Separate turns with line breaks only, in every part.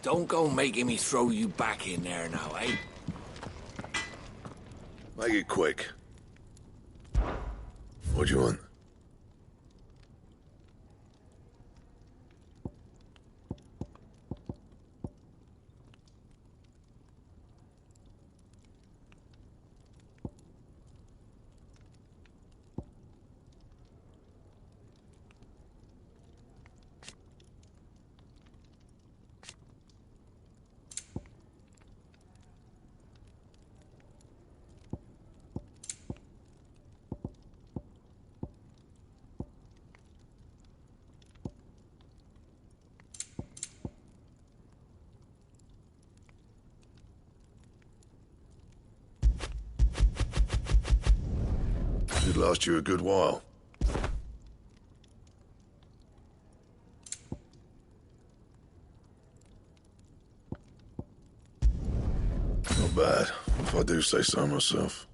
Don't go making me throw you back in there now, eh?
Make it quick. What do you want? Should last you a good while. Not bad, if I do say so myself.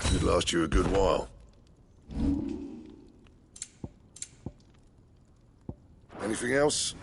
Should last you a good while. Anything else?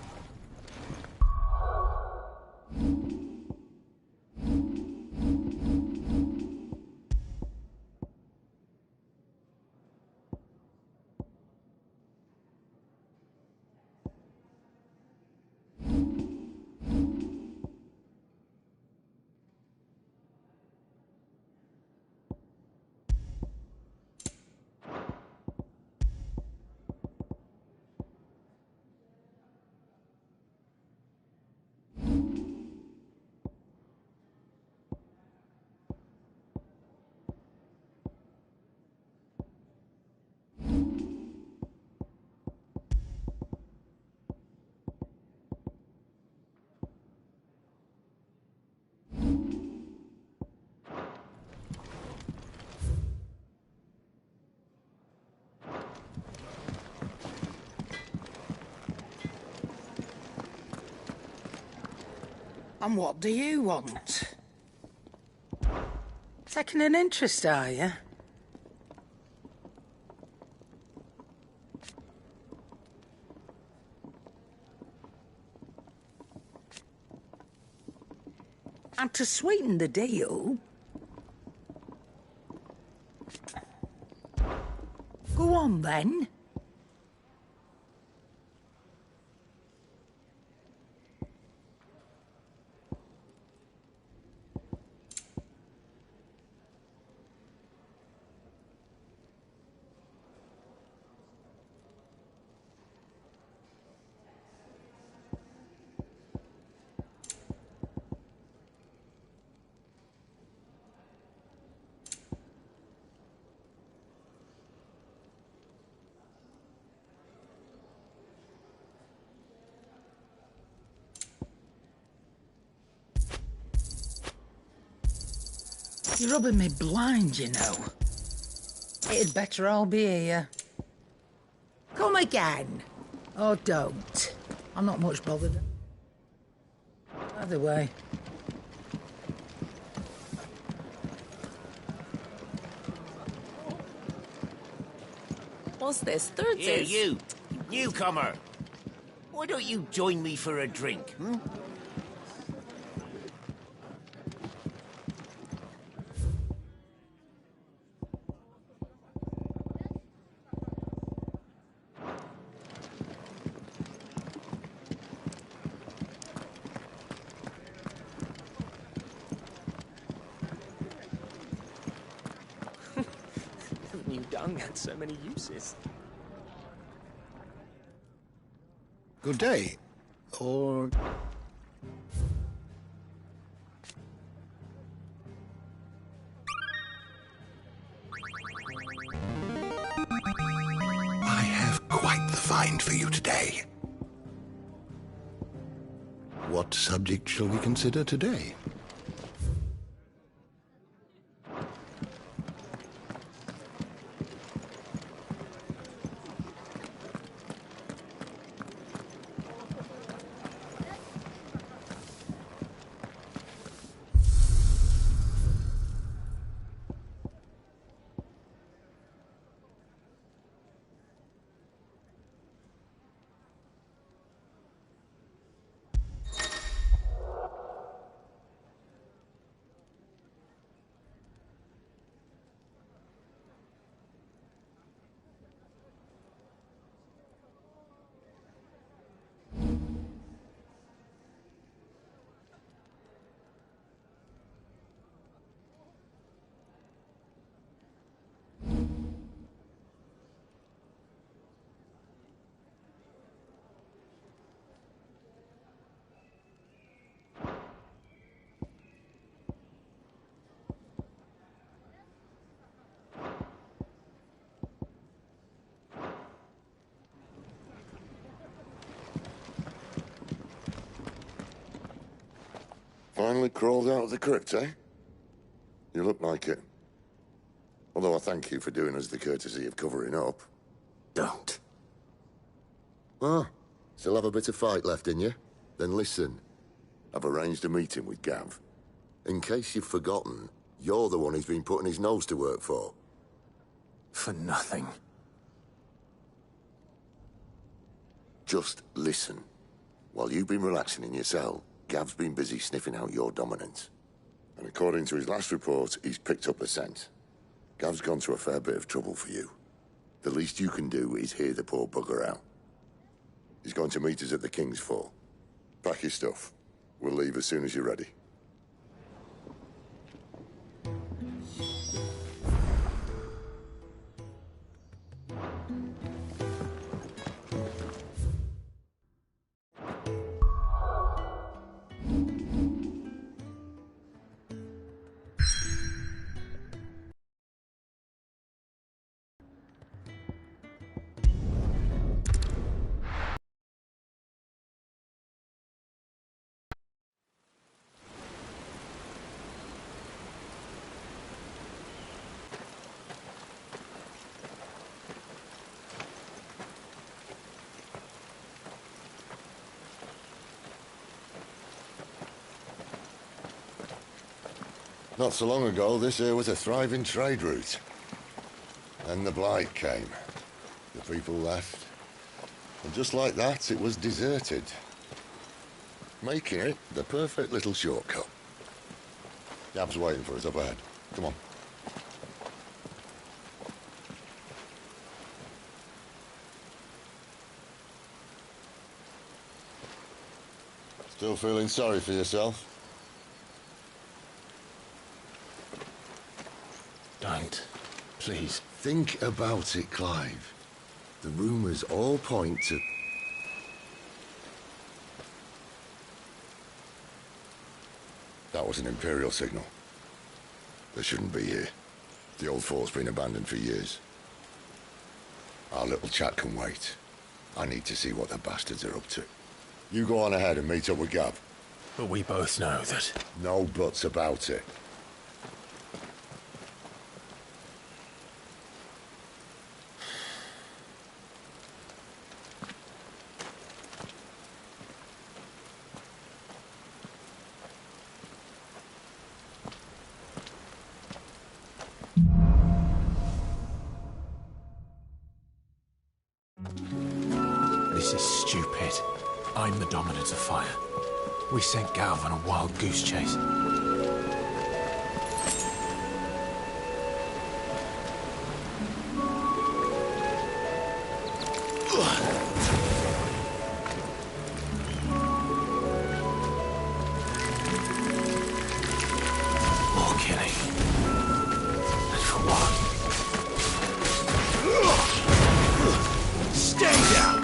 And what do you want? Taking an interest, are you? And to sweeten the deal... Go on, then. You're rubbing me blind, you know. It'd better all be here. Come again. Or don't. I'm not much bothered. Either way.
What's this? Third
Here,
is...
you, newcomer. Why don't you join me for a drink, hmm?
New dung had so many uses.
Good day. Or...
I have quite the find for you today.
what subject shall we consider today?
Finally crawled out of the crypt, eh? You look like it. Although I thank you for doing us the courtesy of covering up.
Don't.
Ah, still have a bit of fight left in you? Then listen. I've arranged a meeting with Gav. In case you've forgotten, you're the one he's been putting his nose to work for.
For nothing.
Just listen. While you've been relaxing in your cell, Gav's been busy sniffing out your dominance. And according to his last report, he's picked up the scent. Gav's gone through a fair bit of trouble for you. The least you can do is hear the poor bugger out. He's going to meet us at the King's Fall. Pack your stuff. We'll leave as soon as you're ready. Not so long ago, this here was a thriving trade route. Then the Blight came. The people left. And just like that, it was deserted. Making it the perfect little shortcut. Gav's waiting for us up ahead. Come on. Still feeling sorry for yourself?
Don't. Please.
Think about it, Clive. The rumours all point to... That was an Imperial signal. They shouldn't be here. The old fort's been abandoned for years. Our little chat can wait. I need to see what the bastards are up to. You go on ahead and meet up with Gav.
But we both know that...
No buts about it.
This is stupid. I'm the dominant of fire. We sent Gav on a wild goose chase. More killing. And for what? Stay down!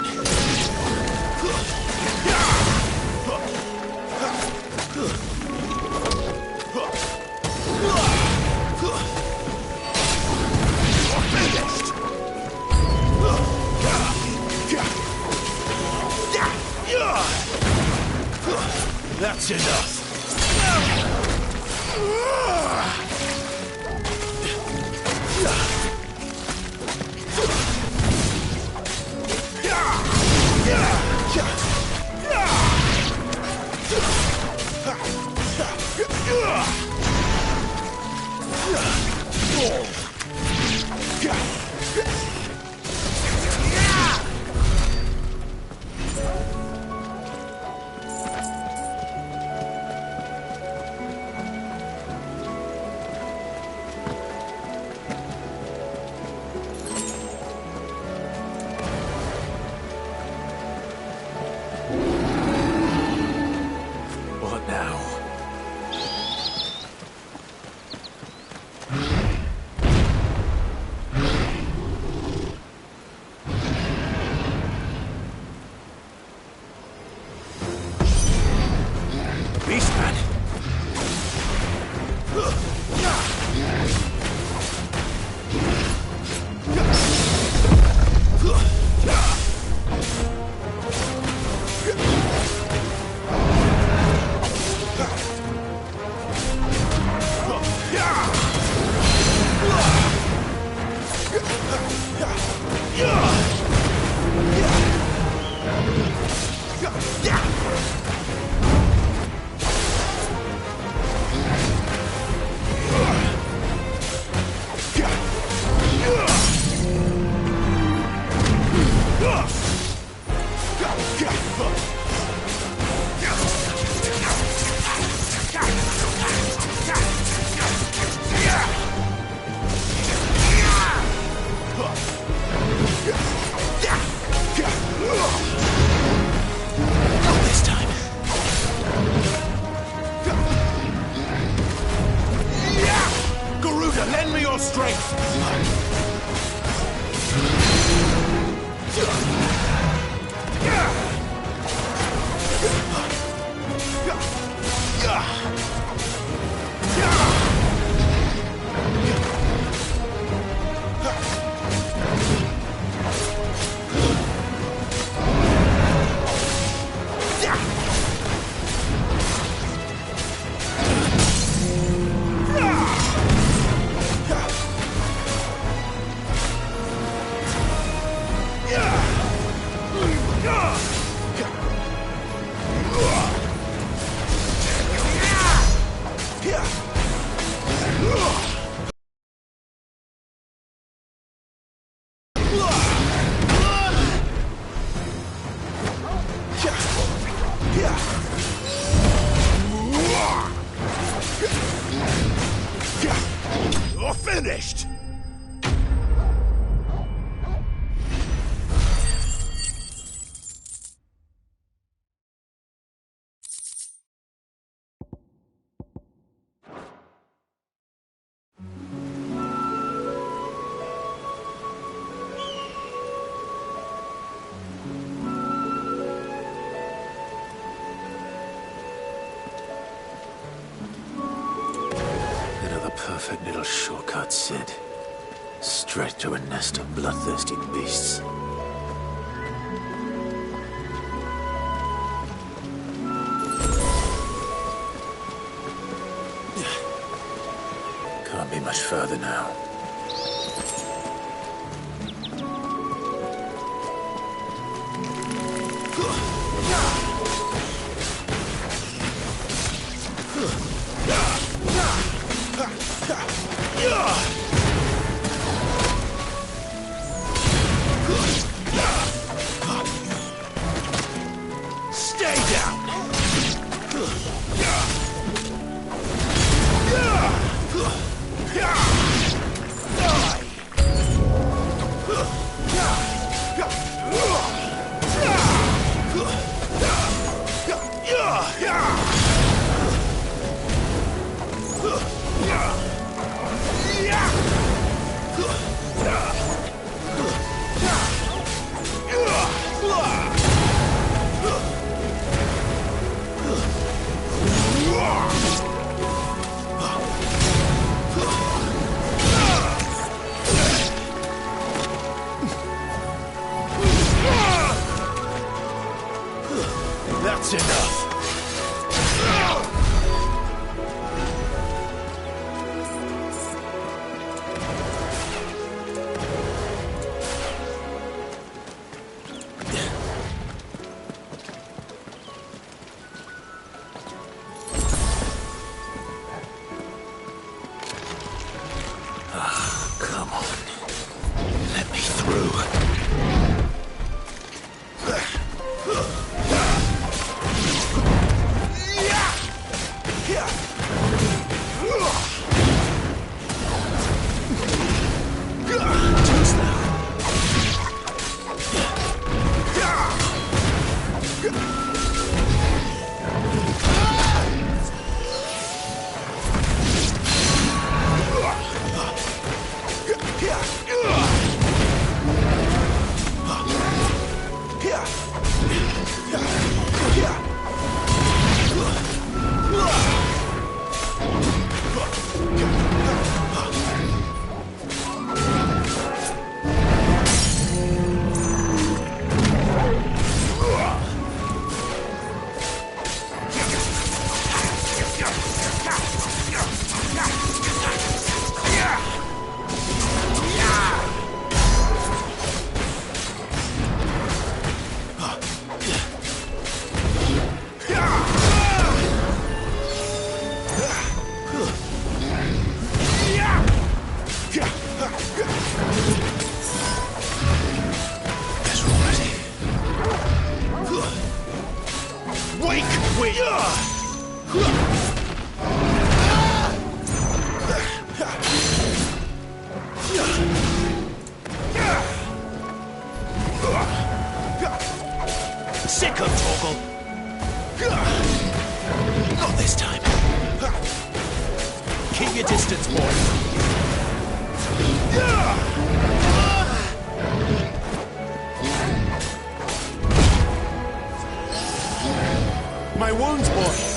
That's enough.
You're finished!
Perfect little shortcut, Sid. Straight to a nest of bloodthirsty beasts. Can't be much further now.
Stay down! That's enough!
Come on. Let me through.
Sick of Torgal! Not this time. Keep your distance, boy. My wounds, boy.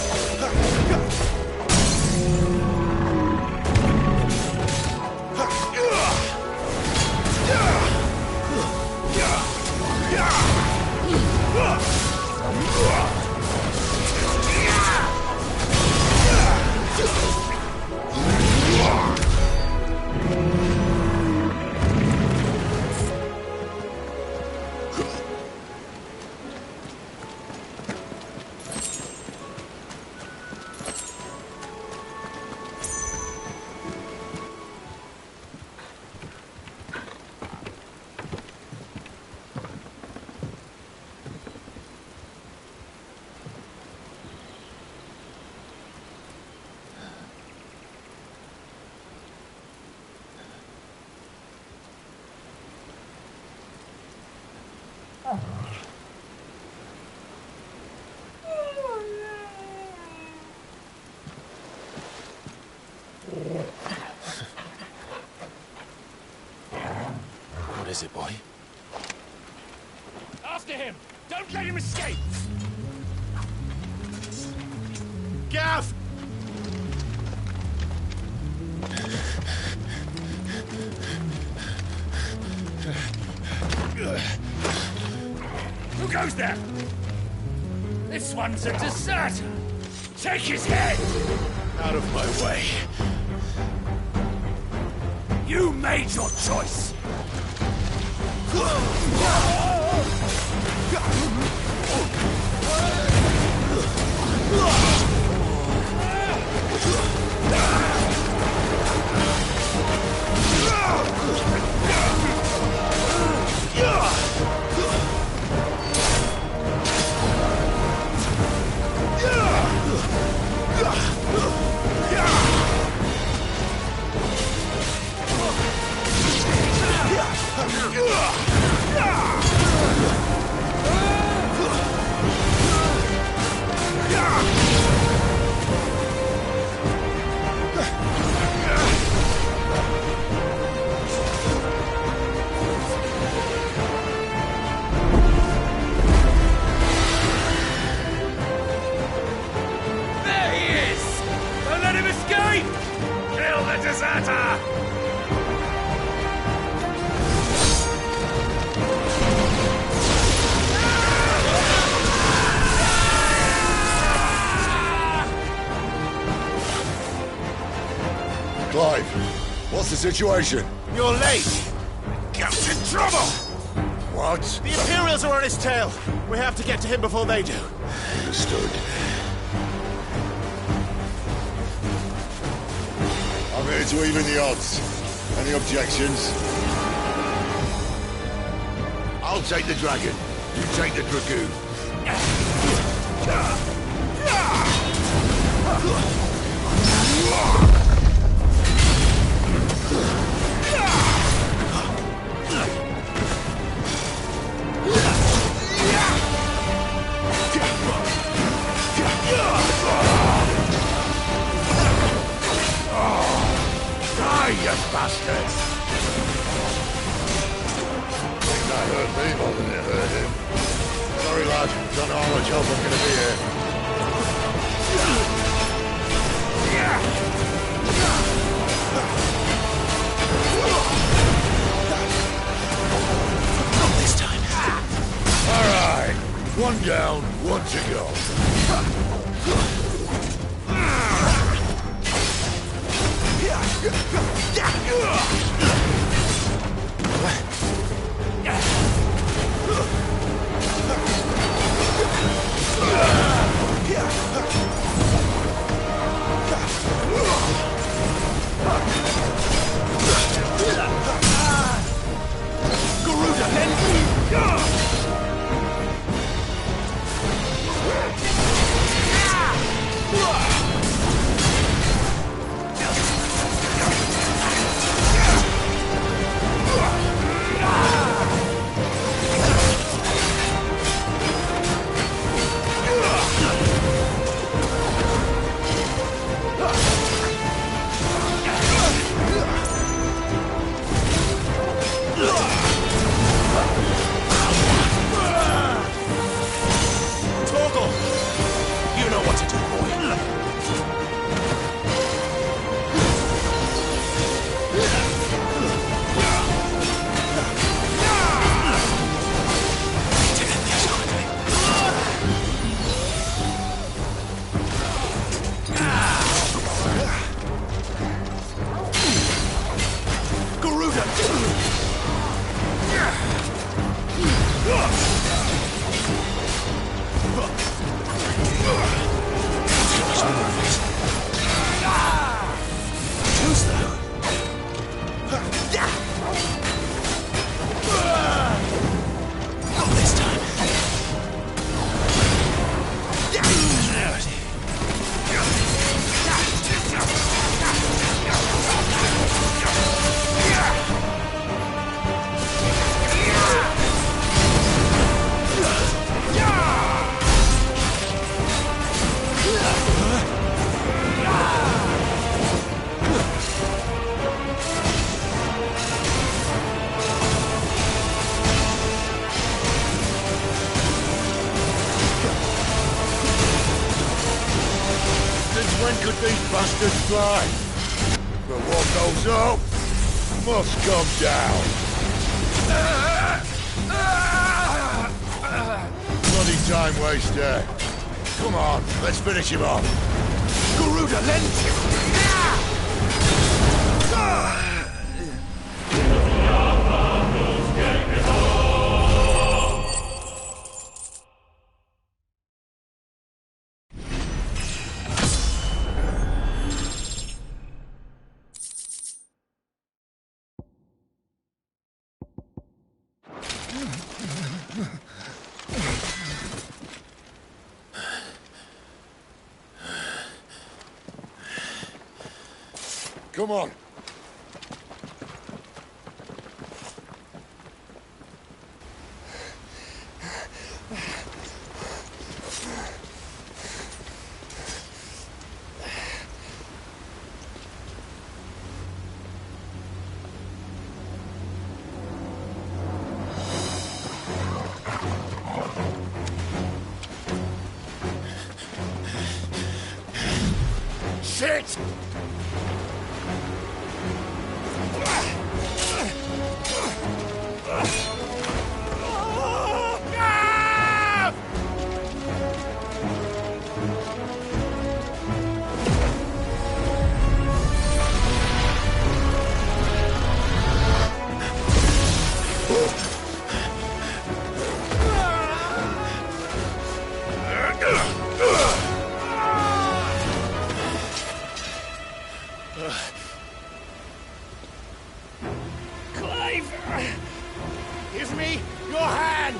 is it, boy?
After him! Don't let him escape! Gav! Who goes there? This one's a deserter! Take his head!
Out of my way.
You made your choice!
Clive, what's the situation?
You're late! Captain Trouble!
What?
The Imperials are on his tail! We have to get to him before they do.
Understood. I'm here to even the odds. Any objections? I'll take the dragon. You take the dragoon.
You bastard!
I think that hurt me more than it hurt him. Sorry, lad. Don't know how much help I'm gonna be here.
Not this time.
All right. One down, one to go.
Garuda, then!
When could these bastards fly? But what goes up must come down. Bloody time waster. Come on, let's finish him off.
Garuda lends him!
Come on.
Shit! Give me your hand!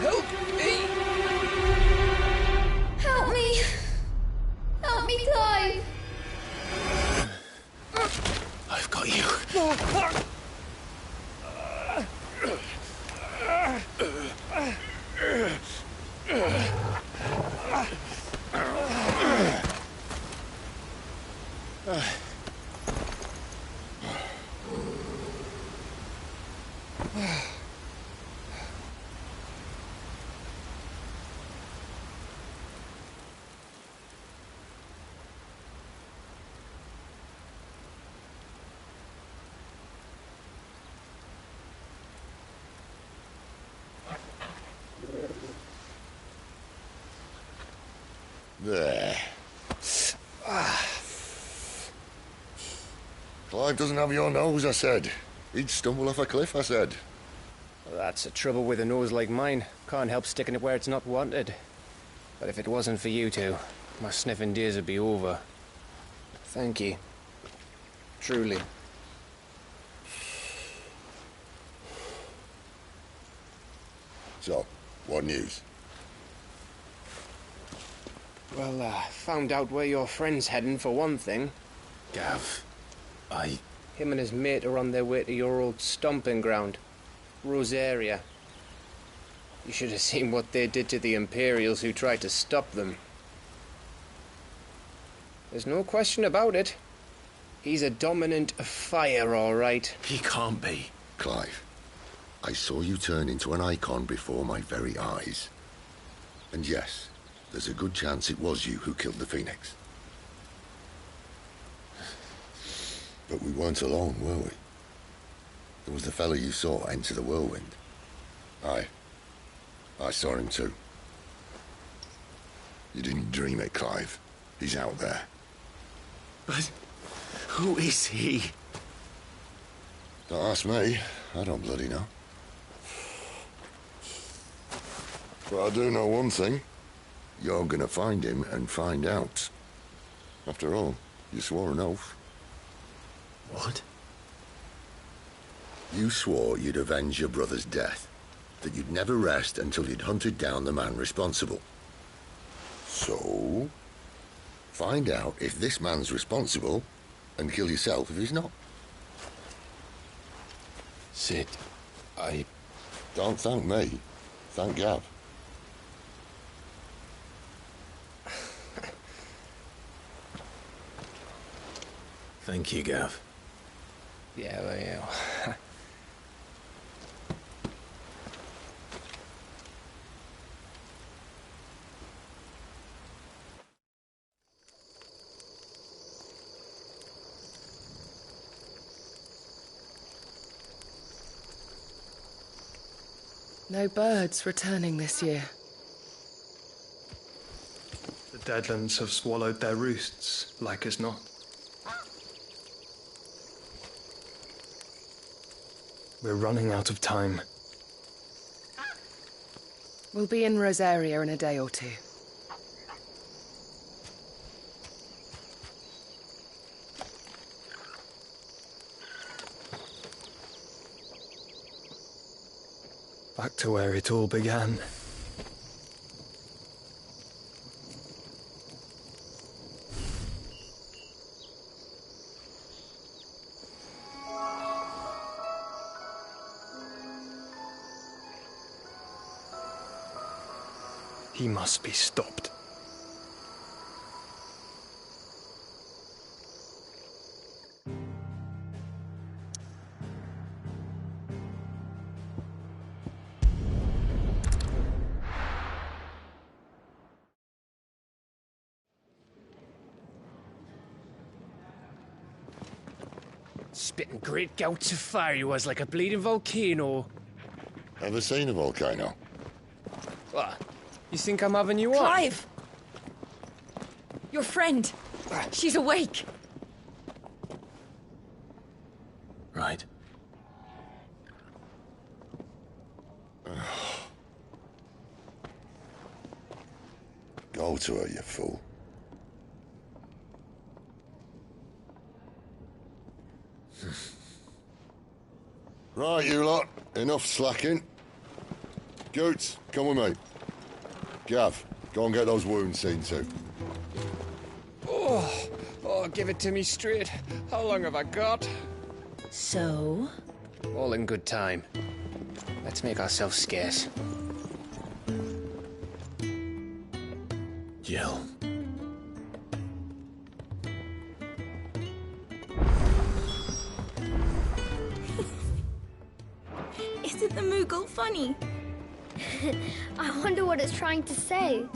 Help me!
Help me! Help me, Clive!
I've got you.
There. Clive doesn't have your nose, I said. He'd stumble off a cliff, I said.
Well, that's the trouble with a nose like mine. Can't help sticking it where it's not wanted. But if it wasn't for you two, my sniffing days would be over. Thank you. Truly.
So, what news?
Well, found out where your friend's heading, for one thing.
Gav,
Him and his mate are on their way to your old stomping ground, Rosaria. You should have seen what they did to the Imperials who tried to stop them. There's no question about it. He's a dominant of fire, all right.
he can't be.
Clive, I saw you turn into an icon before my very eyes. And yes, there's a good chance it was you who killed the Phoenix. But we weren't alone, were we? There was the fellow you saw enter the whirlwind. I saw him too. You didn't dream it, Clive. He's out there.
But who is he?
Don't ask me. I don't bloody know. But I do know one thing. You're gonna find him and find out. After all, you swore an oath.
What?
You swore you'd avenge your brother's death. That you'd never rest until you'd hunted down the man responsible. So, find out if this man's responsible and kill yourself if he's not.
Sid,
Don't thank me. Thank Gav.
Thank you, Gav.
Yeah, well, yeah.
No birds returning this year.
The Deadlands have swallowed their roosts, like as not. We're running out of time.
We'll be in Rosaria in a day or two.
Back to where it all began. He must be stopped.
Spitting great gouts of fire he was, like a bleeding volcano.
Ever seen a volcano?
What? You think I'm having you on?
Clive! Your friend. She's awake.
Right.
Go to her, you fool. Right, you lot. Enough slacking. Goots, come with me. Gav, go and get those wounds seen to.
Oh, give it to me straight. How long have I got?
So?
All in good time. Let's make ourselves scarce.
Jill.
Isn't the Moogle funny? I wonder what it's trying to say.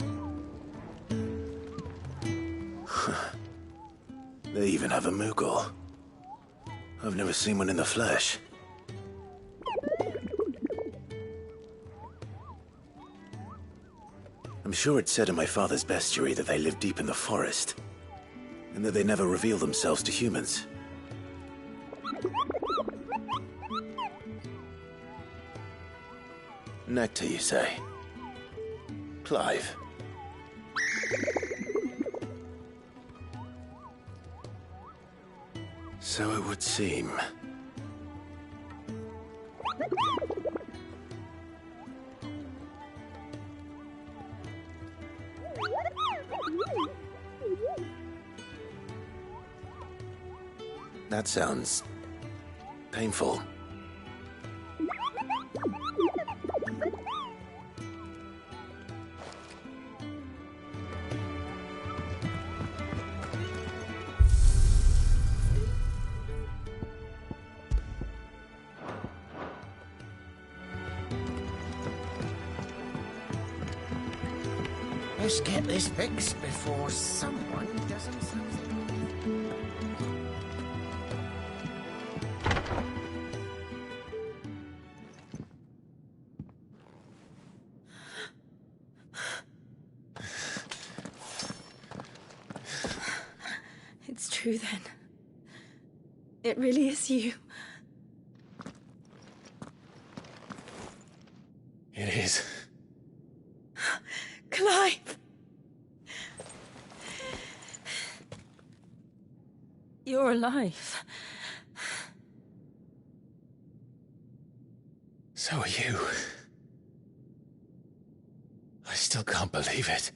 They even have a Moogle. I've never seen one in the flesh. I'm sure it said in my father's bestiary that they live deep in the forest, and that they never reveal themselves to humans. Nectar, you say? Clive. So it would seem. That sounds painful.
Let's get this fixed before someone doesn't something.
It's true then. It really is you.
It is.
Clive! You're alive.
So are you. I still can't believe it.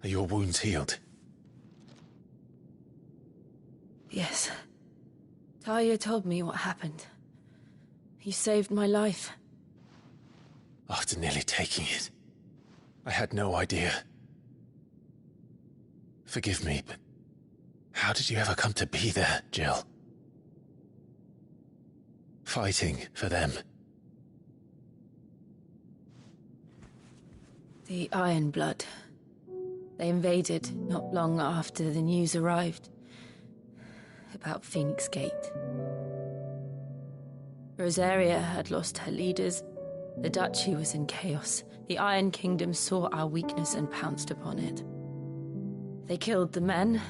Are your wounds healed?
Yes. Talia told me what happened. You saved my life.
After nearly taking it, I had no idea. Forgive me, but how did you ever come to be there, Jill? Fighting for them.
The Iron Blood. They invaded not long after the news arrived about Phoenix Gate. Rosaria had lost her leaders. The duchy was in chaos. The Iron Kingdom saw our weakness and pounced upon it. They killed the men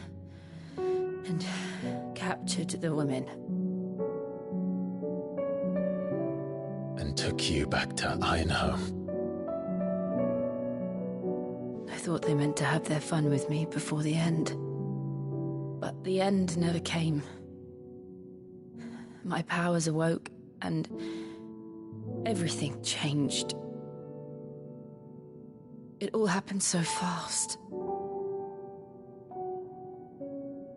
and captured the women.
And took you back to Ironhome.
I thought they meant to have their fun with me before the end. But the end never came. My powers awoke, and everything changed. It all happened so fast.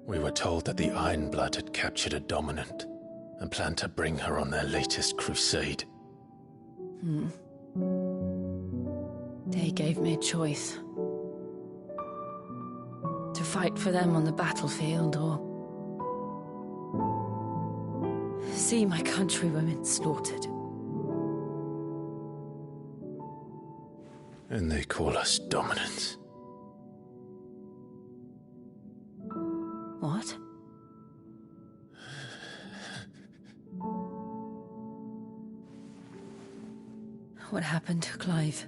We were told that the Ironblood had captured a dominant and planned to bring her on their latest crusade.
They gave me a choice. To fight for them on the battlefield, or see my countrywomen slaughtered.
And they call us dominants.
What? What happened, Clive?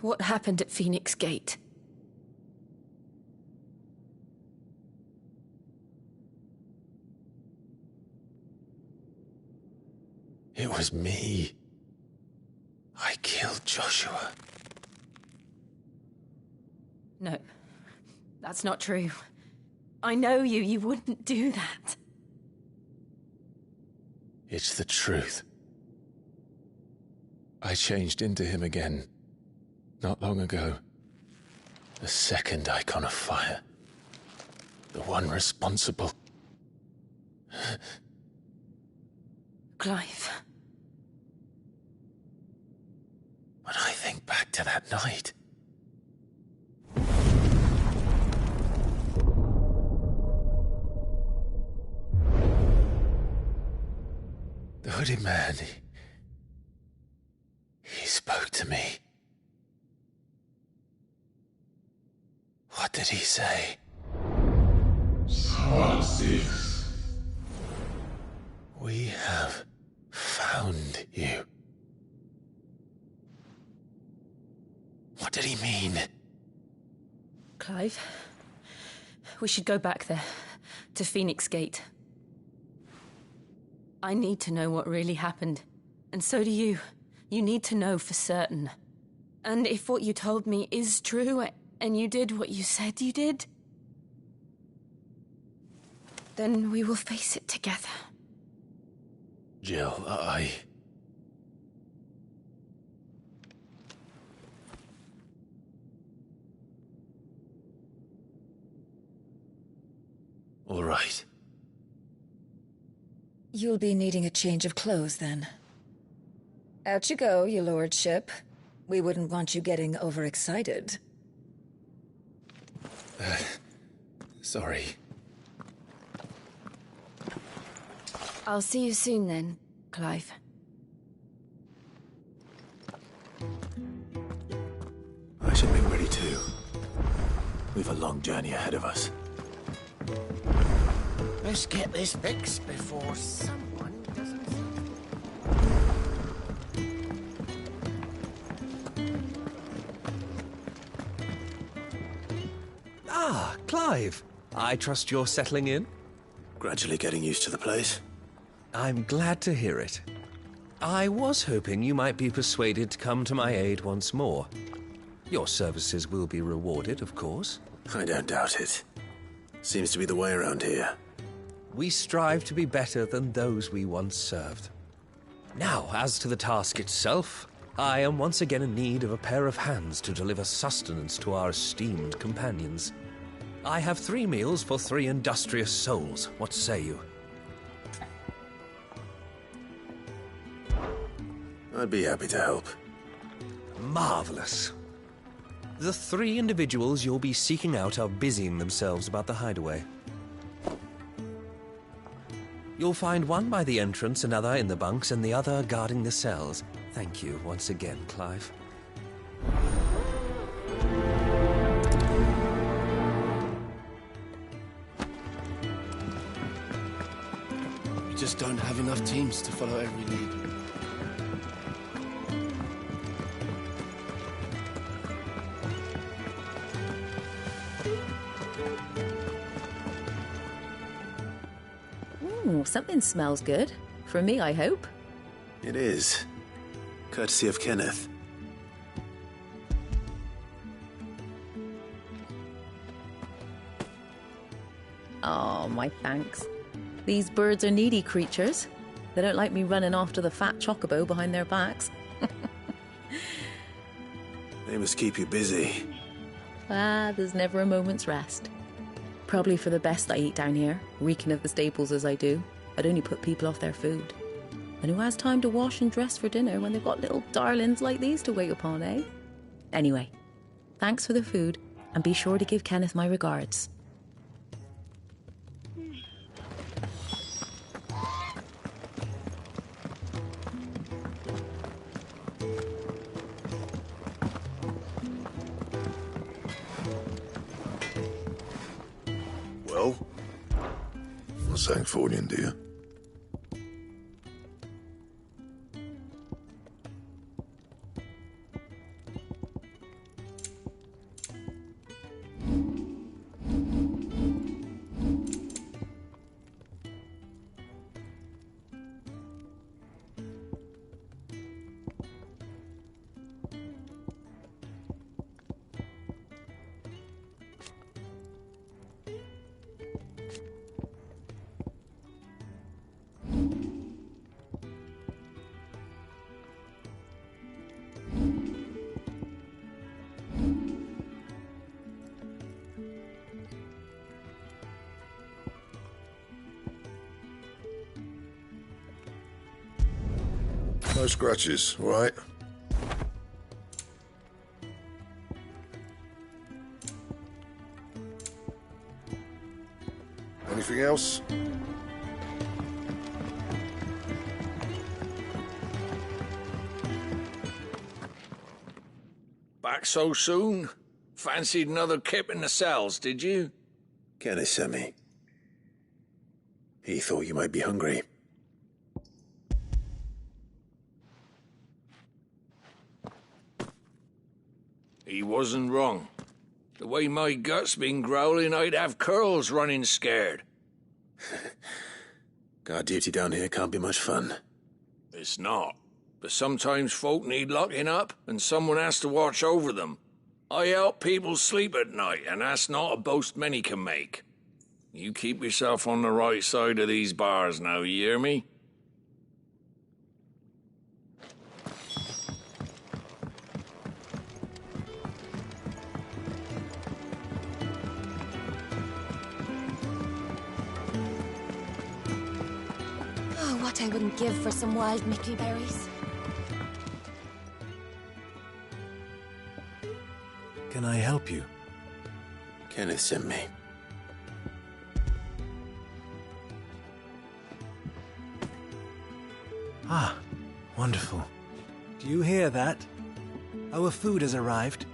What happened at Phoenix Gate?
It was me. I killed Joshua.
No, that's not true. I know you. You wouldn't do that.
It's the truth. I changed into him again, not long ago. The second icon of fire. The one responsible.
Clive.
When I think back to that night... The hooded man, he spoke to me. What did he say?
Francis.
We have found you. What did he mean?
Clive, we should go back there, to Phoenix Gate. I need to know what really happened, and so do you. You need to know for certain. And if what you told me is true, and you did what you said you did, then we will face it together.
Jill, All right.
You'll be needing a change of clothes, then. Out you go, your lordship. We wouldn't want you getting overexcited.
Sorry.
I'll see you soon then, Clive.
I should make ready too. We've a long journey ahead of us.
Let's get this fixed before someone doesn't see.
Ah, Clive. I trust you're settling in?
Gradually getting used to the place.
I'm glad to hear it. I was hoping you might be persuaded to come to my aid once more. Your services will be rewarded, of course.
I don't doubt it. Seems to be the way around here.
We strive to be better than those we once served. Now, as to the task itself, I am once again in need of a pair of hands to deliver sustenance to our esteemed companions. I have 3 meals for 3 industrious souls. What say you?
I'd be happy to help.
Marvelous. The 3 individuals you'll be seeking out are busying themselves about the hideaway. You'll find one by the entrance, another in the bunks, and the other guarding the cells. Thank you once again, Clive.
We just don't have enough teams to follow every lead.
Ooh, something smells good. For me, I hope.
It is. Courtesy of Kenneth.
Oh, my thanks. These birds are needy creatures. They don't like me running after the fat chocobo behind their backs.
They must keep you busy.
There's never a moment's rest. Probably for the best I eat down here, reeking of the staples as I do. I'd only put people off their food. And who has time to wash and dress for dinner when they've got little darlings like these to wait upon, eh? Anyway, thanks for the food, and be sure to give Kenneth my regards.
Well, what's Sancfordian, dear? No scratches, all right? Anything else?
Back so soon? Fancied another kip in the cells, did you?
Kenneth sent me. He thought you might be hungry.
He wasn't wrong. The way my gut's been growling, I'd have curls running scared.
Guard duty down here can't be much fun.
It's not. But sometimes folk need locking up, and someone has to watch over them. I help people sleep at night, and that's not a boast many can make. You keep yourself on the right side of these bars now, you hear me?
Oh, what I wouldn't give for some wild mickleberries.
Can I help you? Kenneth sent me.
Ah, wonderful. Do you hear that? Our food has arrived.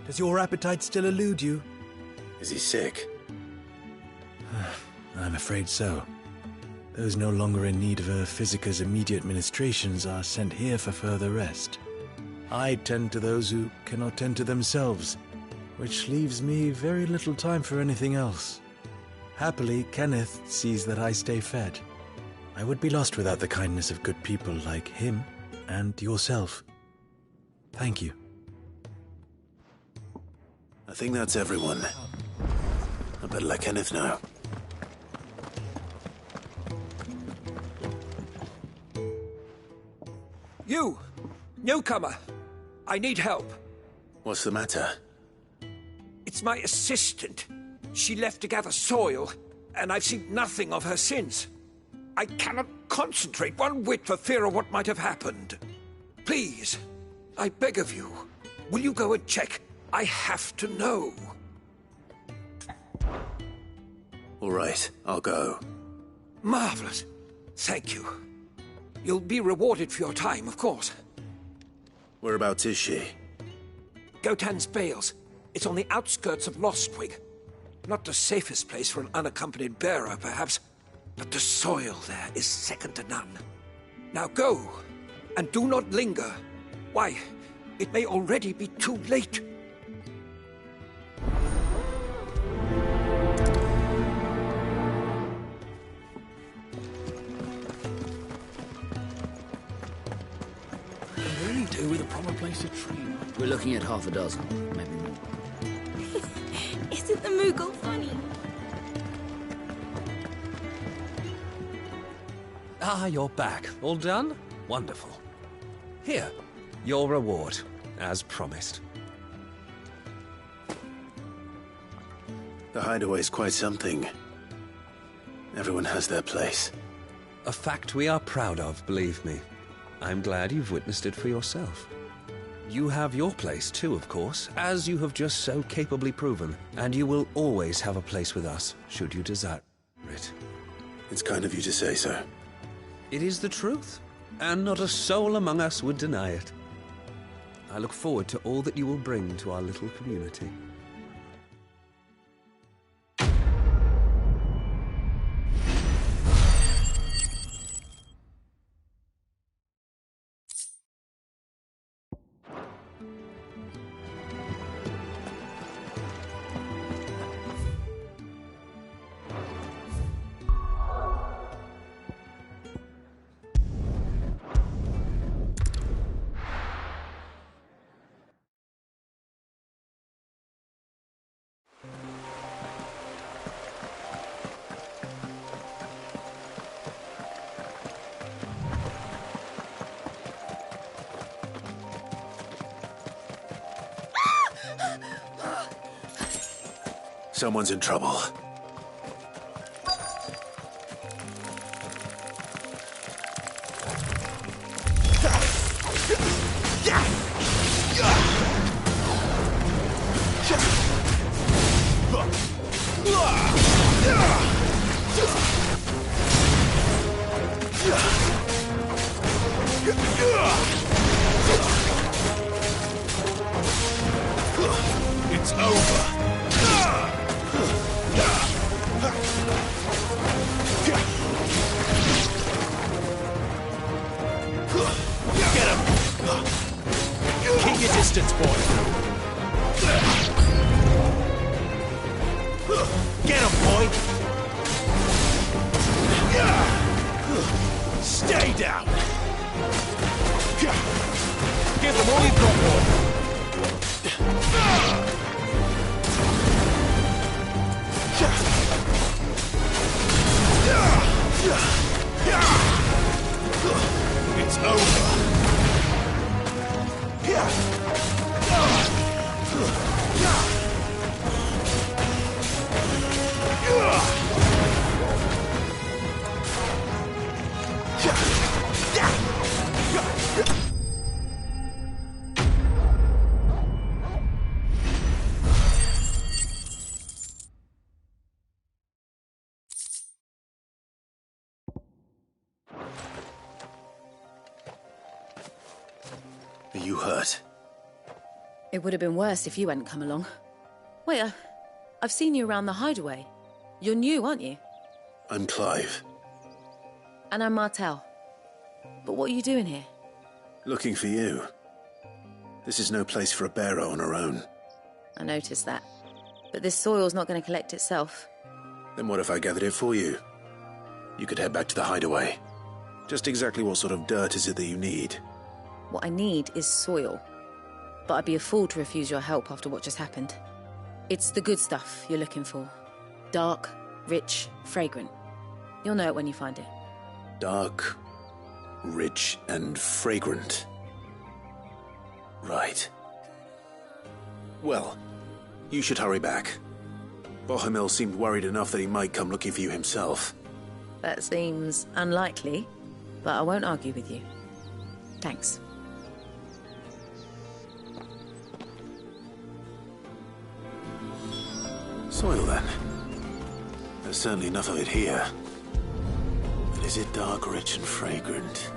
Does your appetite still elude you?
Is he sick?
I'm afraid so. Those no longer in need of a Physica's immediate ministrations are sent here for further rest. I tend to those who cannot tend to themselves, which leaves me very little time for anything else. Happily, Kenneth sees that I stay fed. I would be lost without the kindness of good people like him and yourself. Thank you.
I think that's everyone. I better let Kenneth know.
You! Newcomer! I need help.
What's the matter?
It's my assistant. She left to gather soil, and I've seen nothing of her since. I cannot concentrate one whit for fear of what might have happened. Please, I beg of you, will you go and check? I have to know.
All right, I'll go.
Marvelous. Thank you. You'll be rewarded for your time, of course.
Whereabouts is she?
Gotan's Bales. It's on the outskirts of Lostwig. Not the safest place for an unaccompanied bearer, perhaps. but the soil there is second to none. Now go, and do not linger. Why, it may already be too late.
Really do with a proper place to train. We're looking at half a dozen, maybe more.
Isn't the Moogle funny?
Ah, you're back. All done? Wonderful. Here, your reward, as promised.
The hideaway's quite something. Everyone has their place.
A fact we are proud of, believe me. I'm glad you've witnessed it for yourself. You have your place too, of course, as you have just so capably proven, and you will always have a place with us, should you desire it.
It's kind of you to say so.
It is the truth, and not a soul among us would deny it. I look forward to all that you will bring to our little community.
Someone's in trouble.
It's over. Get him! Keep your distance, boy. Get him, boy! Stay down! Give them all you've got, boy! It's over.
Are you hurt?
It would have been worse if you hadn't come along. Wait, I've seen you around the hideaway. You're new, aren't you?
I'm Clive.
And I'm Martel. But what are you doing here?
Looking for you. This is no place for a bearer on her own.
I noticed that. But this soil's not going to collect itself.
Then what if I gathered it for you? You could head back to the hideaway. Just exactly what sort of dirt is it that you need?
What I need is soil. But I'd be a fool to refuse your help after what just happened. It's the good stuff you're looking for. Dark, rich, fragrant. You'll know it when you find it.
Dark, rich, and fragrant. Right. Well, you should hurry back. Bohemil seemed worried enough that he might come looking for you himself.
That seems unlikely, but I won't argue with you. Thanks.
Soil, then. There's certainly enough of it here. But is it dark, rich, and fragrant?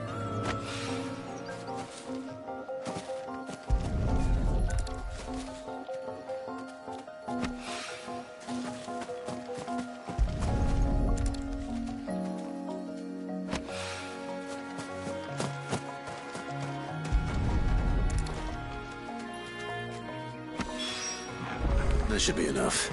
That should be enough.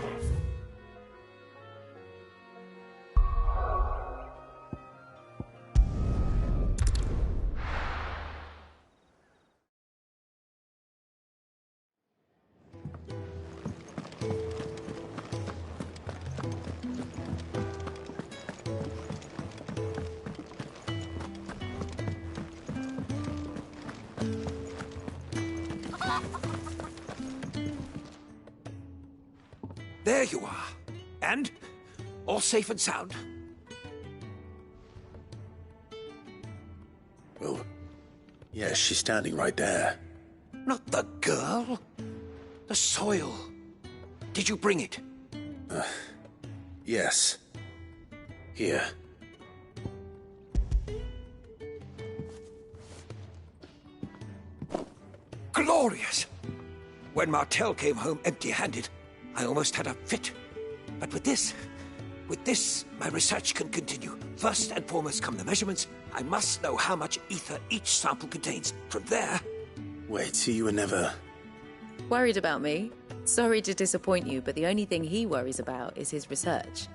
There you are. And? All safe and sound?
Well, yes, she's standing right there.
Not the girl. The soil. Did you bring it?
Yes. Here.
Glorious! When Martel came home empty-handed, I almost had a fit. But with this, my research can continue. First and foremost come the measurements. I must know how much ether each sample contains. From there...
Wait, so you were never...
Worried about me? Sorry to disappoint you, but the only thing he worries about is his research.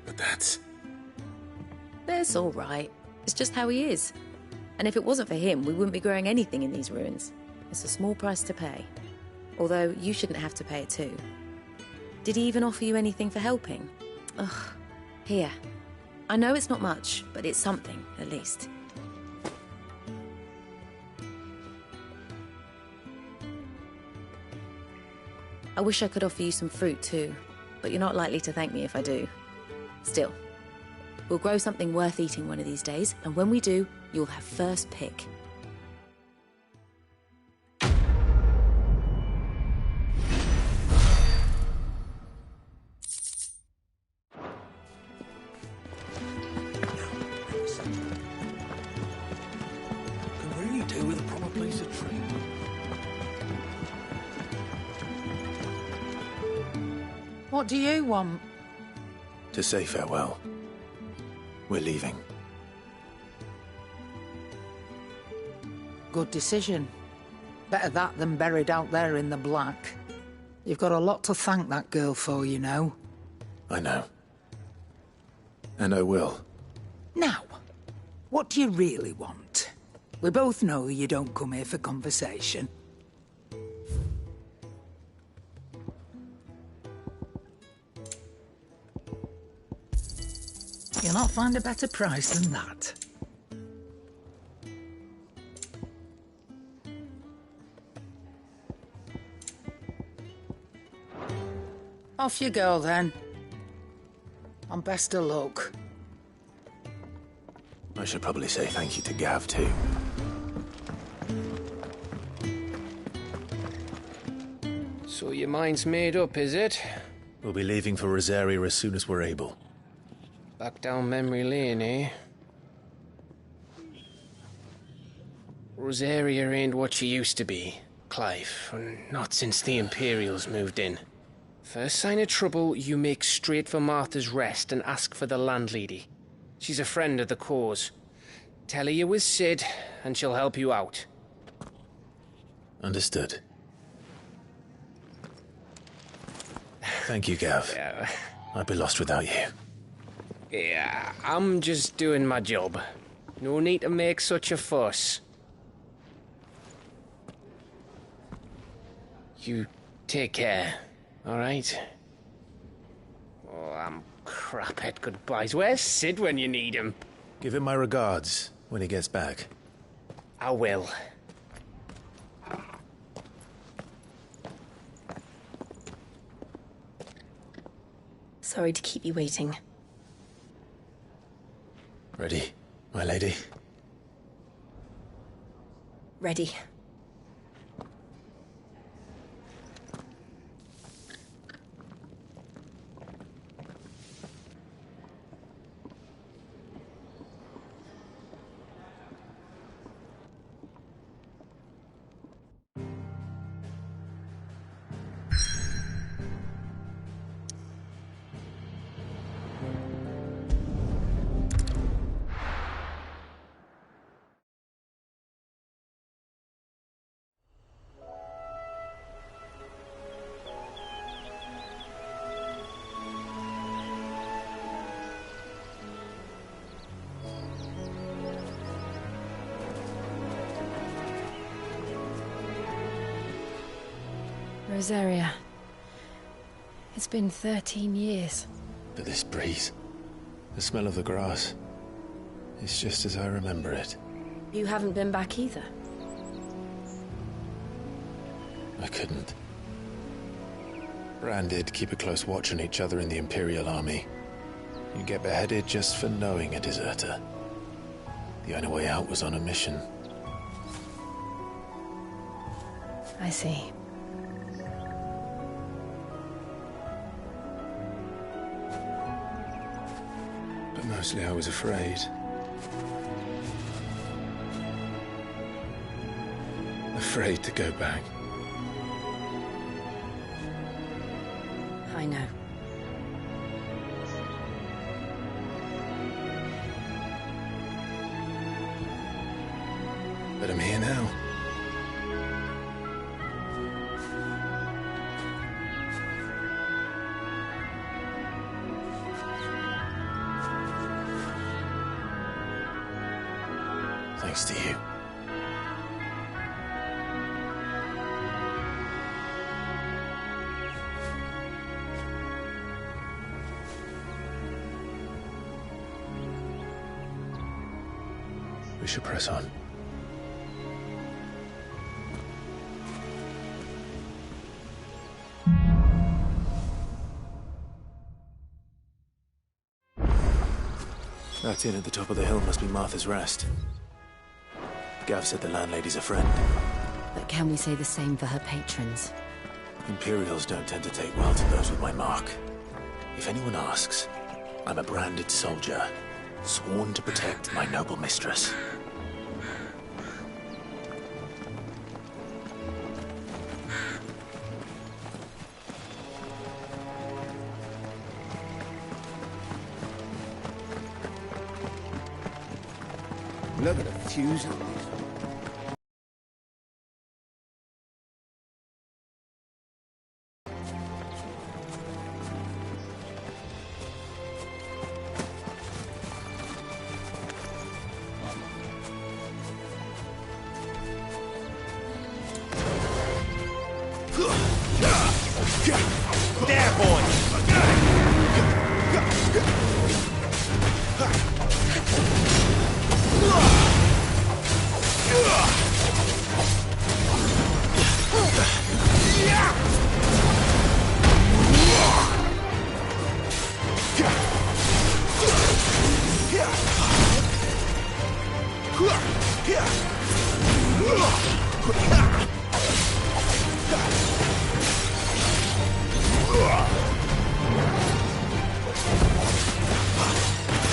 But that's...
That's all right. It's just how he is. And if it wasn't for him, we wouldn't be growing anything in these ruins. It's a small price to pay. Although, you shouldn't have to pay it too. Did he even offer you anything for helping? Ugh. Here. I know it's not much, but it's something, at least. I wish I could offer you some fruit too, but you're not likely to thank me if I do. Still, we'll grow something worth eating one of these days, and when we do, you'll have first pick.
What do you want?
To say farewell. We're leaving.
Good decision. Better that than buried out there in the black. You've got a lot to thank that girl for, you know.
I know. And I will.
Now, what do you really want? We both know you don't come here for conversation. You'll not find a better price than that. Off you go, then. And best of luck.
I should probably say thank you to Gav, too.
So your mind's made up, is it?
We'll be leaving for Rosaria as soon as we're able.
Back down memory lane, eh? Rosaria ain't what she used to be, Clive. Not since the Imperials moved in. First sign of trouble, you make straight for Martha's Rest and ask for the landlady. She's a friend of the cause. Tell her you was Sid, and she'll help you out.
Understood. Thank you, Gav.
Yeah.
I'd be lost without you.
Yeah, I'm just doing my job. No need to make such a fuss. You take care, all right? Oh, I'm crap at goodbyes. Where's Sid when you need him?
Give him my regards when he gets back.
I will.
Sorry to keep you waiting.
Ready, my lady?
Ready. Rosaria. It's been 13 years.
But this breeze, the smell of the grass, it's just as I remember it.
You haven't been back either.
I couldn't. Bran did keep a close watch on each other in the Imperial Army. You get beheaded just for knowing a deserter. The only way out was on a mission.
I see.
But mostly I was afraid. Afraid to go back.
I know.
But I'm here now. Thanks to you. We should press on. That inn at the top of the hill must be Martha's Rest. Gav said the landlady's a friend.
But can we say the same for her patrons?
Imperials don't tend to take well to those with my mark. If anyone asks, I'm a branded soldier, sworn to protect my noble mistress.
Look at the fuse on these.
There, boy!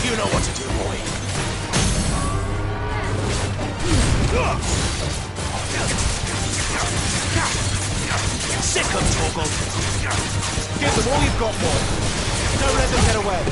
You know what to do, boy. Sick of Torgal. Give them all you've got, boy. Don't let them get away.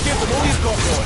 Give them all you've got, boy.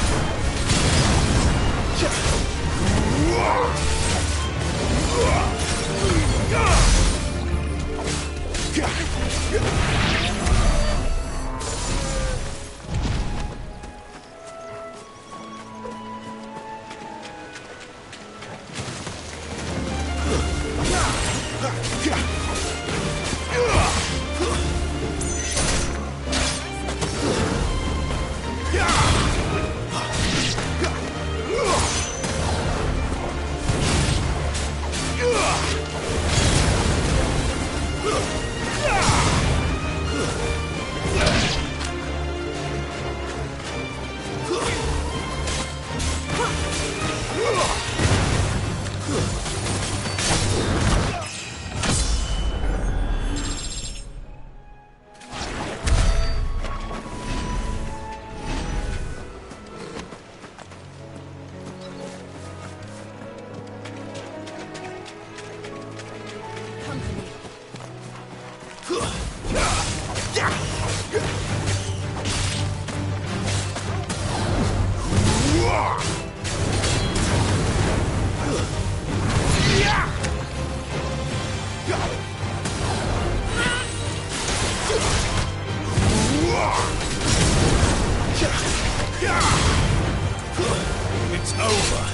It's over.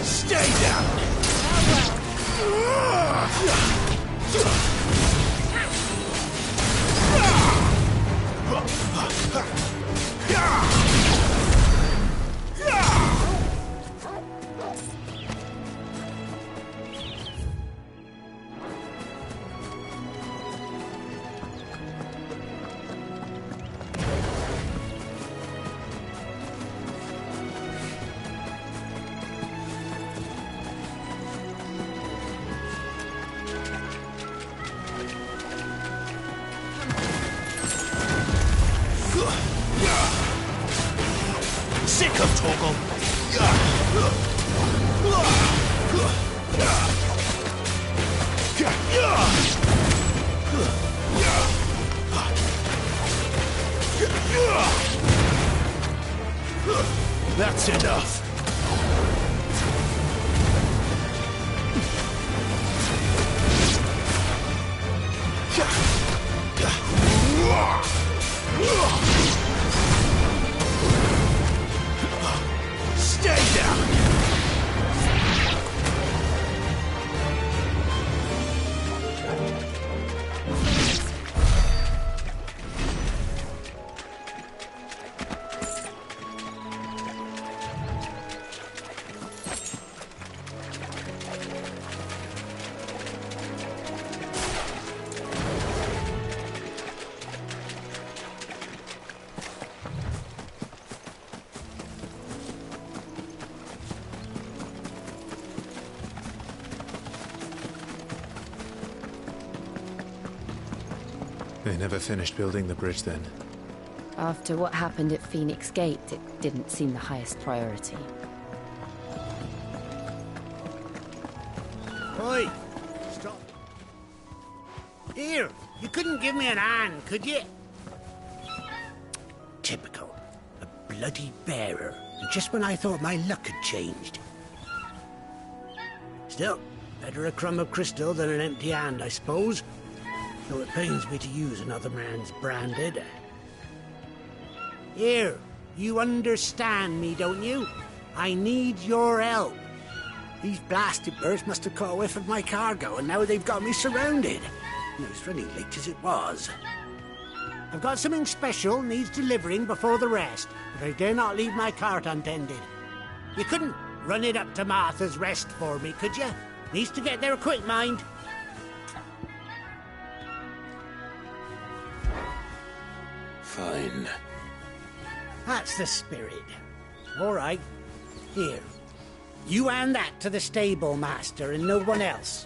Stay down! Sick of Torgal! That's enough! Stay down!
They never finished building the bridge then.
After what happened at Phoenix Gate, it didn't seem the highest priority.
Oi! Stop. Here, you couldn't give me an hand, could you? Typical. A bloody bearer. Just when I thought my luck had changed. Still, better a crumb of crystal than an empty hand, I suppose. Though it pains me to use another man's branded. Here, you understand me, don't you? I need your help. These blasted birds must have caught a whiff of my cargo, and now they've got me surrounded. It was running late as it was. I've got something special needs delivering before the rest, but I dare not leave my cart untended. You couldn't run it up to Martha's Rest for me, could you? Needs to get there quick, mind.
Fine.
That's the spirit. All right. Here. You hand that to the stable master and no one else.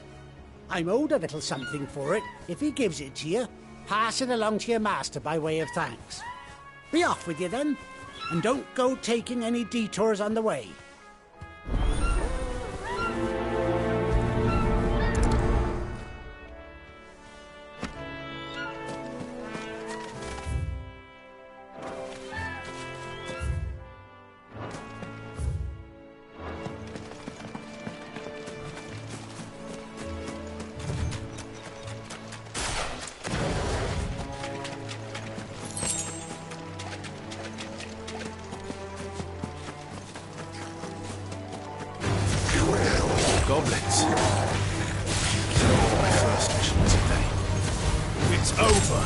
I'm owed a little something for it. If he gives it to you, pass it along to your master by way of thanks. Be off with you then, and don't go taking any detours on the way.
Goblins. Killed my first mission today. It's over.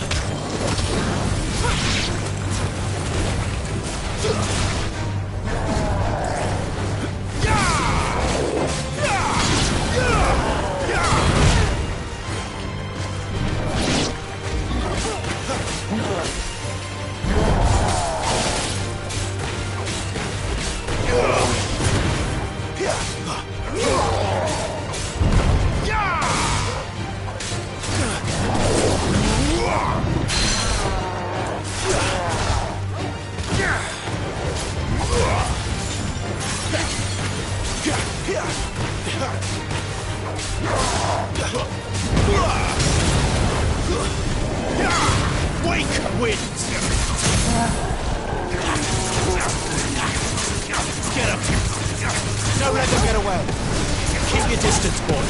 wins! Get up! Don't let them get away! Keep your distance, boy!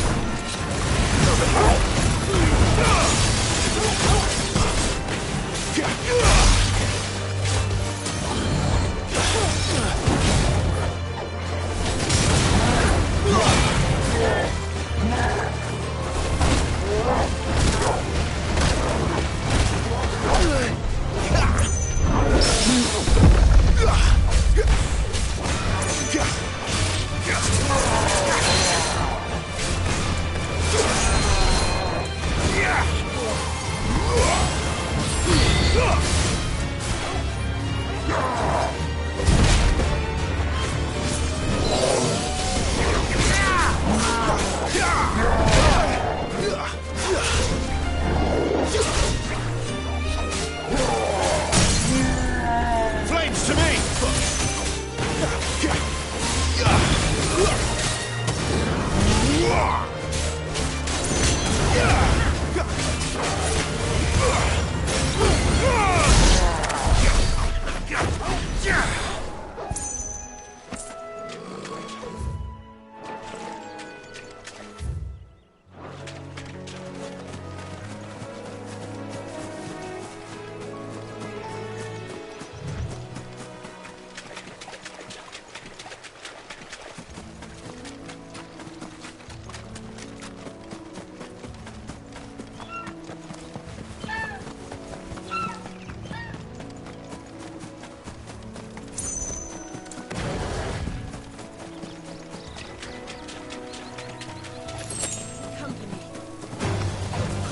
Flames to me!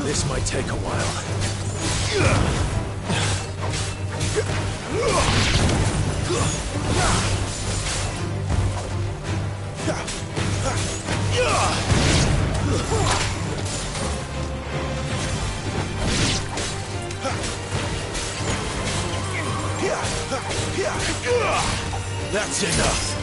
This might take a while. That's enough.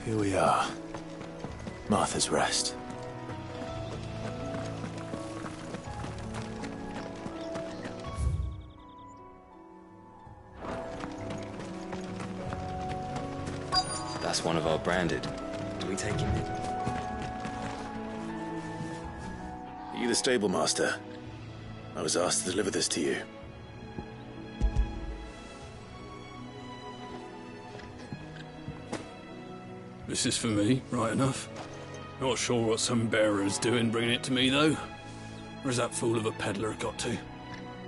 Here we are. Martha's Rest.
That's one of our branded. Do we take him in?
Are you the stable master? I was asked to deliver this to you.
This is for me, right enough. Not sure what some bearer's doing bringing it to me, though. Where's that fool of a peddler got to?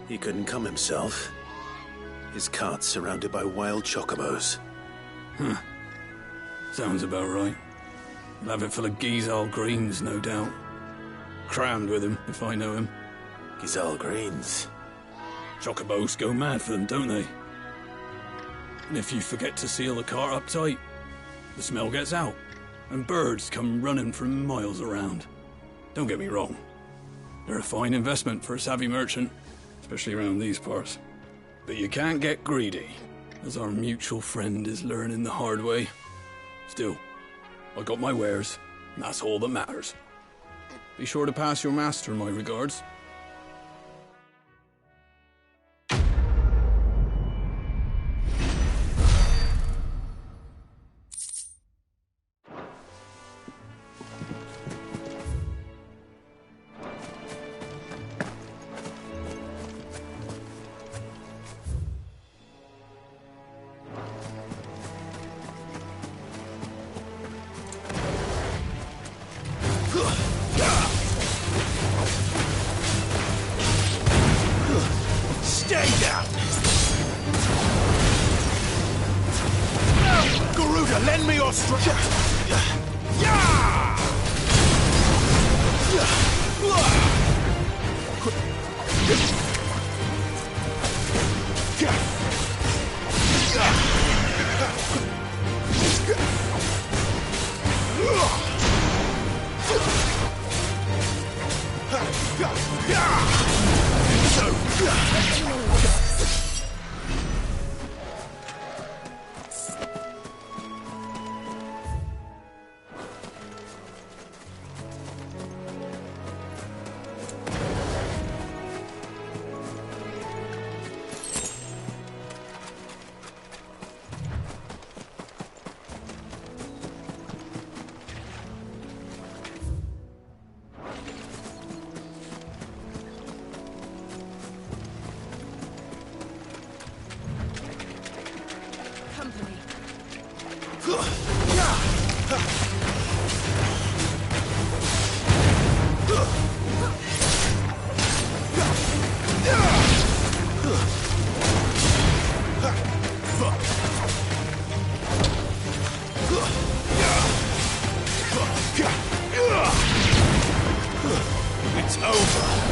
He couldn't come himself. His cart's surrounded by wild chocobos.
Huh. Sounds about right. He'll have it full of Gizal greens, no doubt. Crammed with him, if I know him.
Gizal greens?
Chocobos go mad for them, don't they? And if you forget to seal the cart up tight, the smell gets out, and birds come running from miles around. Don't get me wrong. They're a fine investment for a savvy merchant, especially around these parts. But you can't get greedy, as our mutual friend is learning the hard way. Still, I got my wares, and that's all that matters. Be sure to pass your master my regards.
Stay down! Garuda, lend me your strength! It's over.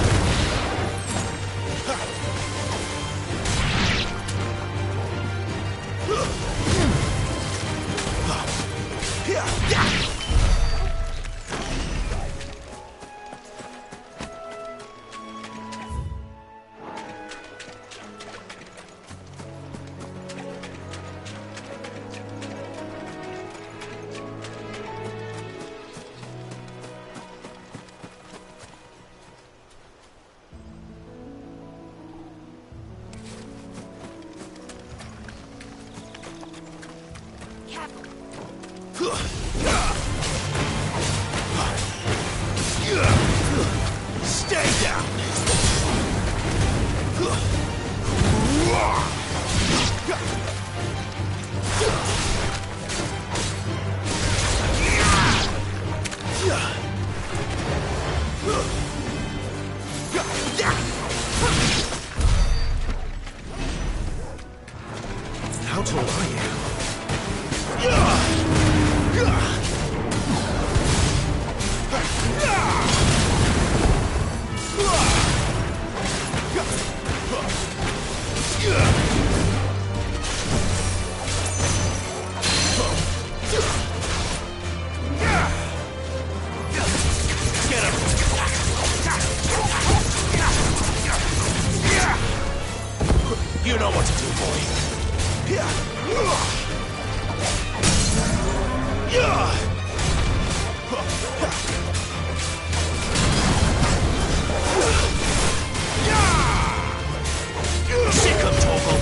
Stay down! How tall are you? You know what to do, boy. Sick 'em, Torgal.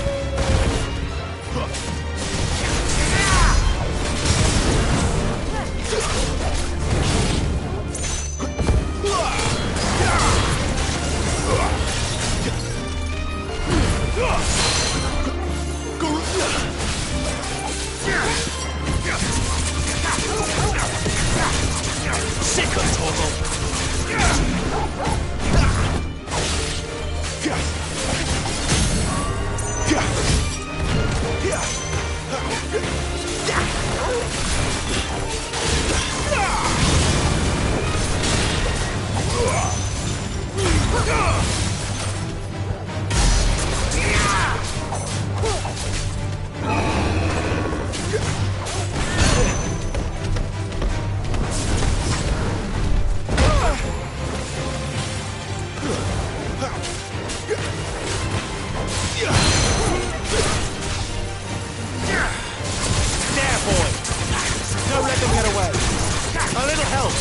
Sick 'em, Torgal. There, boy. Don't let them get away. A little help.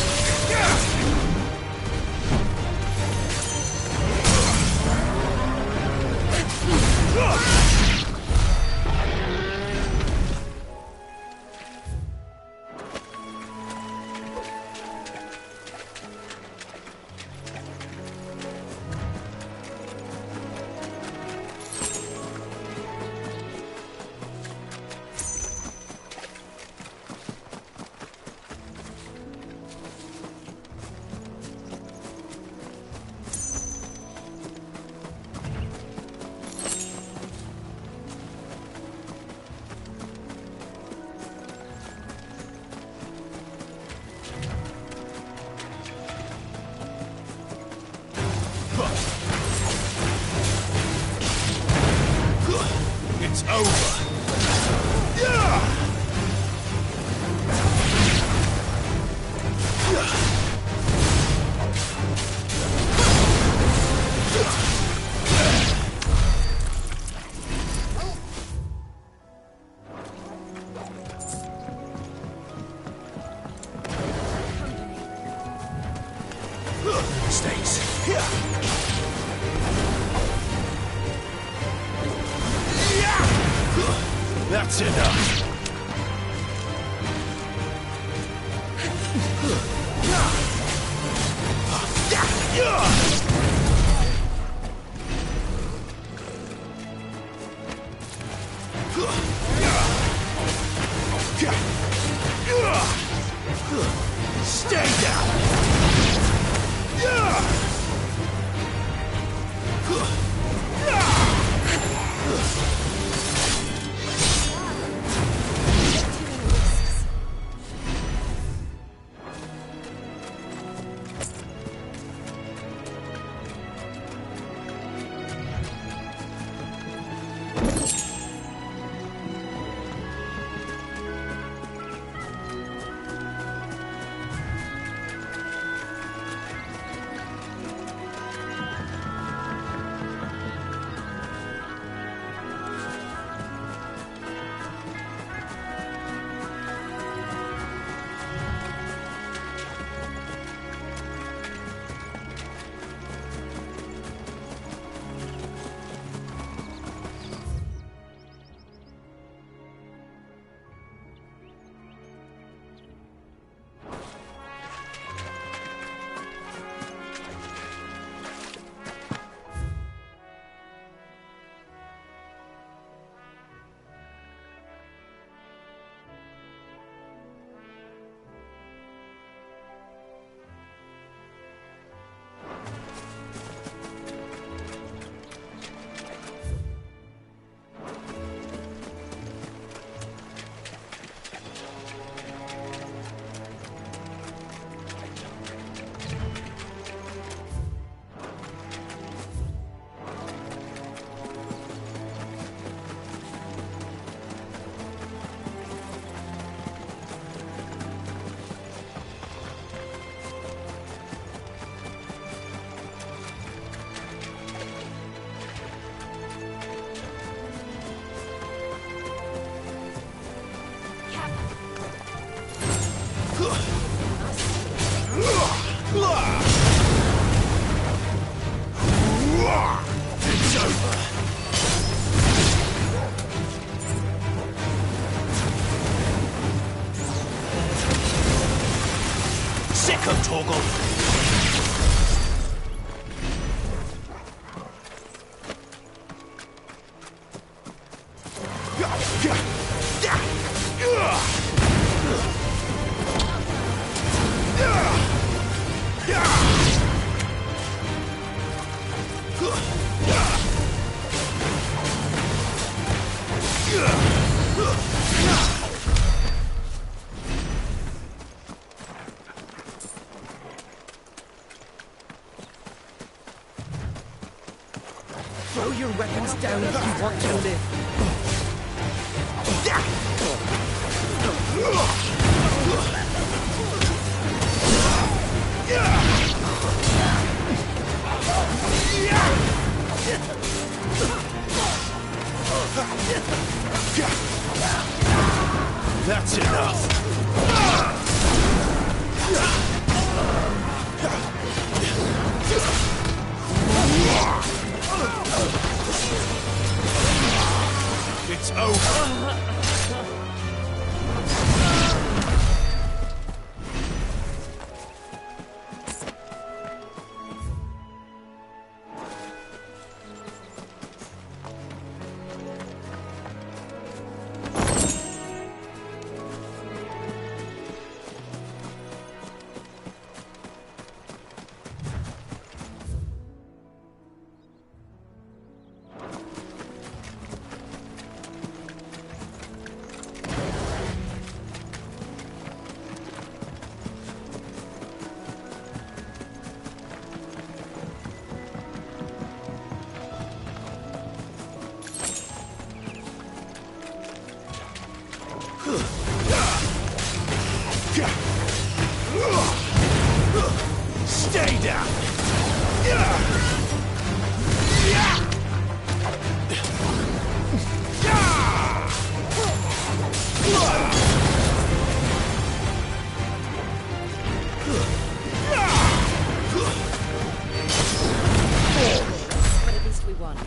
It's over. Stays. That's enough. Stay down. Throw your weapons down if you want to live.
That's enough. It's over. Stay down!
But at least we won.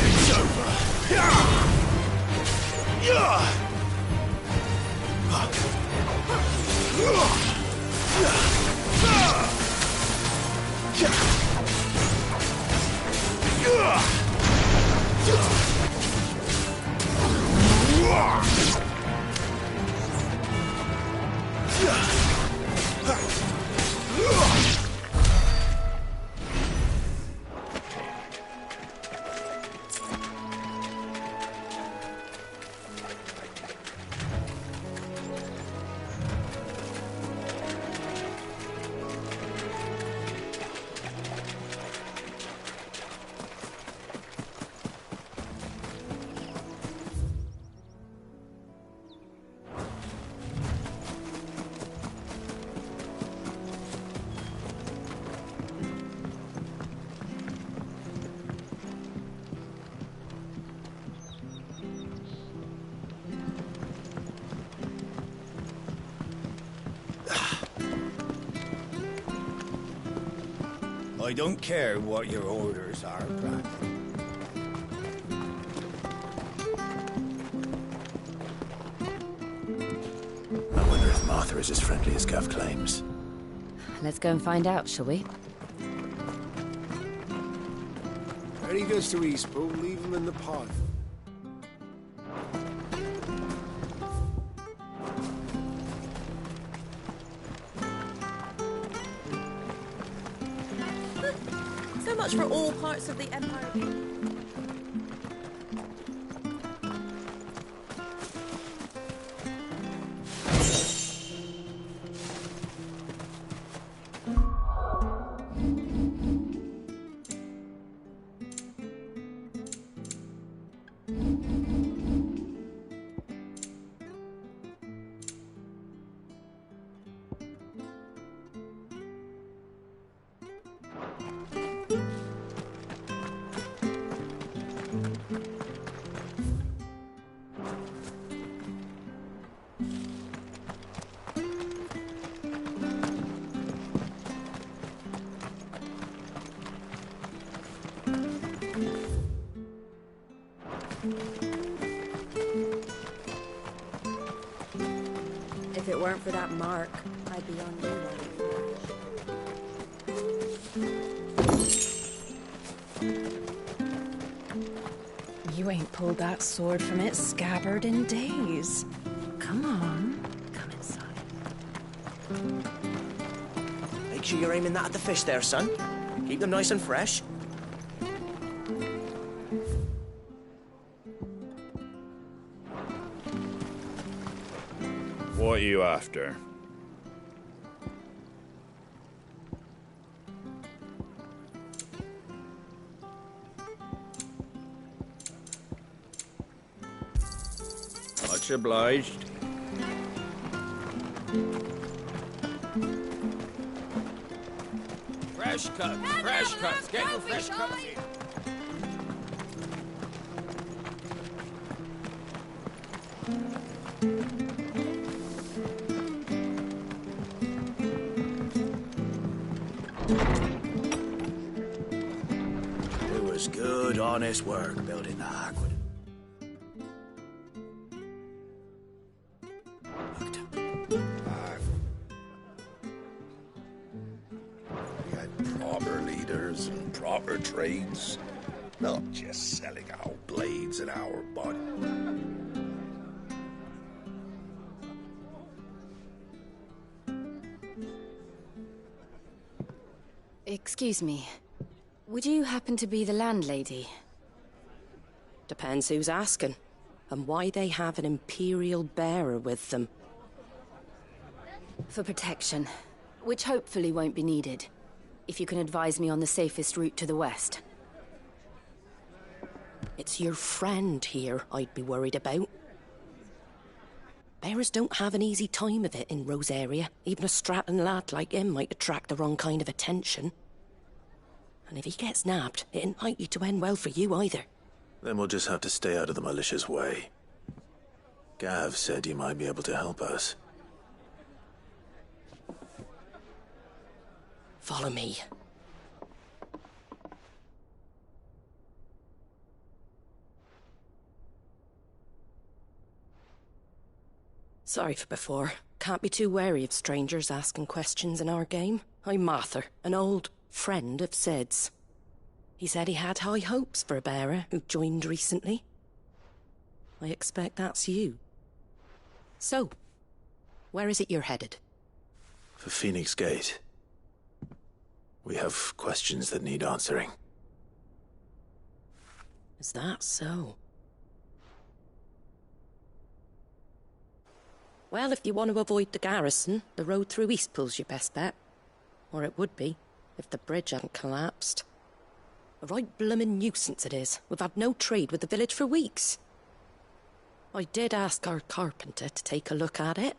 It's over.
I don't care what your orders are, Brandon.
I wonder if Martha is as friendly as Gav claims.
Let's go and find out, shall we?
When he goes to Eastpool, leave him in the pod.
So much for all parts of the Empire. If it weren't for that mark, I'd be on you.
You ain't pulled that sword from its scabbard in days. Come on, come inside.
Make sure you're aiming that at the fish there, son. Keep them nice and fresh.
What are you after? Much obliged.
Fresh cuts, get your fresh cuts in.
It was good, honest work building the aqueduct.
We had proper leaders and proper trades, not just selling our blades and our body.
Excuse me. Would you happen to be the landlady?
Depends who's asking, and why they have an Imperial bearer with them.
For protection, which hopefully won't be needed. If you can advise me on the safest route to the west.
It's your friend here I'd be worried about. Bearers don't have an easy time of it in Rosaria. Even a Stratton lad like him might attract the wrong kind of attention. And if he gets nabbed, it ain't likely to end well for you either.
Then we'll just have to stay out of the malicious way. Gav said you might be able to help us.
Follow me. Sorry for before. Can't be too wary of strangers asking questions in our game. I'm Martha, an old friend of Sid's. He said he had high hopes for a bearer who joined recently. I expect that's you. So, where is it you're headed?
For Phoenix Gate. We have questions that need answering.
Is that so? Well, if you want to avoid the garrison, the road through Eastpool's your best bet. Or it would be, if the bridge hadn't collapsed. A right bloomin' nuisance it is. We've had no trade with the village for weeks. I did ask our carpenter to take a look at it.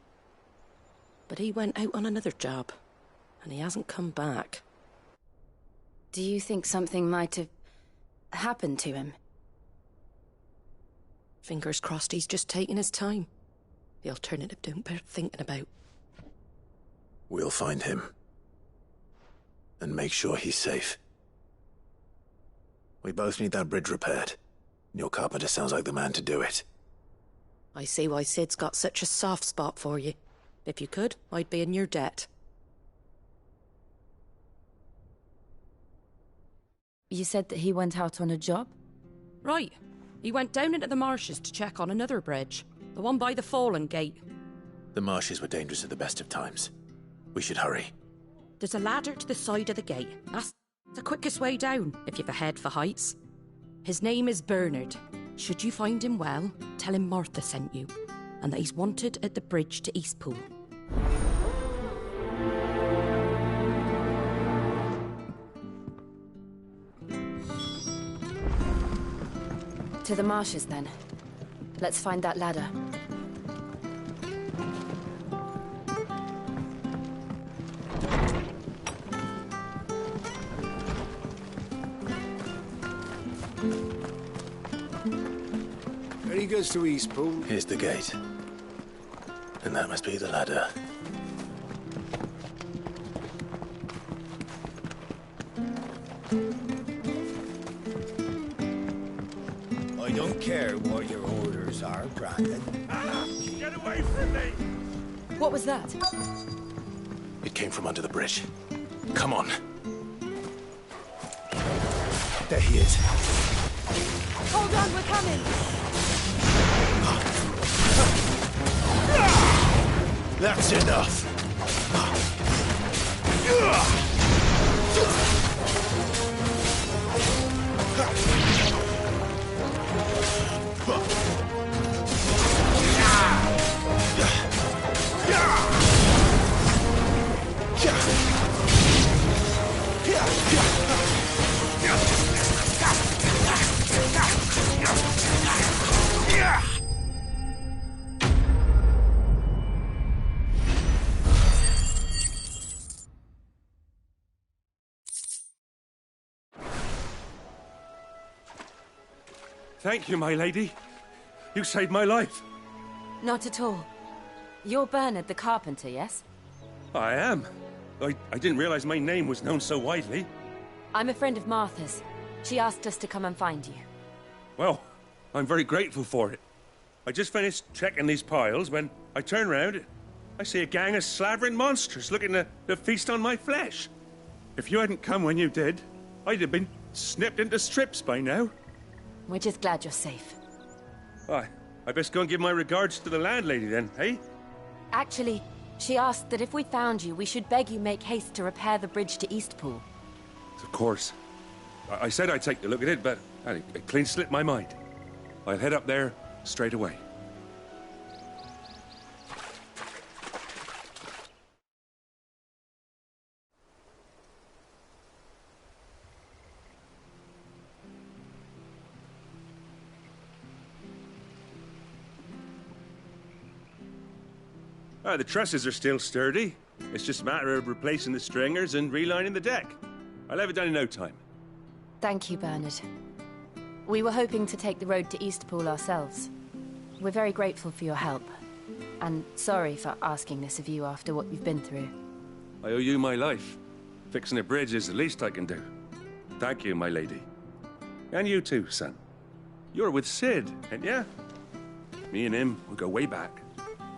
But he went out on another job, and he hasn't come back.
Do you think something might have happened to him?
Fingers crossed he's just taking his time. The alternative don't bear thinking about.
We'll find him. And make sure he's safe. We both need that bridge repaired. Your carpenter sounds like the man to do it.
I see why Sid's got such a soft spot for you. If you could, I'd be in your debt.
You said that he went out on a job?
Right. He went down into the marshes to check on another bridge. The one by the Fallen Gate.
The marshes were dangerous at the best of times. We should hurry.
There's a ladder to the side of the gate. That's the quickest way down, if you've a head for heights. His name is Bernard. Should you find him well, tell him Martha sent you, and that he's wanted at the bridge to Eastpool.
To the marshes, then. Let's find that ladder.
Ferry goes to Eastpool.
Here's the gate. And that must be the ladder.
I don't care what your orders are, Brandon.
Get away from me!
What was that?
It came from under the bridge. Come on. There he is.
Hold on, we're coming!
That's enough.
Thank you, my lady. You saved my life.
Not at all. You're Bernard the carpenter, yes?
I am. I didn't realize my name was known so widely.
I'm a friend of Martha's. She asked us to come and find you.
Well, I'm very grateful for it. I just finished checking these piles when I turn round. I see a gang of slavering monsters looking to feast on my flesh. If you hadn't come when you did, I'd have been snipped into strips by now.
We're just glad you're safe.
I best go and give my regards to the landlady then, eh?
Actually, she asked that if we found you, we should beg you make haste to repair the bridge to Eastpool.
Of course. I said I'd take a look at it, but it clean slipped my mind. I'll head up there straight away. The trusses are still sturdy. It's just a matter of replacing the stringers and relining the deck. I'll have it done in no time.
Thank you, Bernard. We were hoping to take the road to Eastpool ourselves. We're very grateful for your help. And sorry for asking this of you after what you've been through.
I owe you my life. Fixing a bridge is the least I can do. Thank you, my lady. And you too, son. You're with Sid, ain't ya? Me and him will go way back.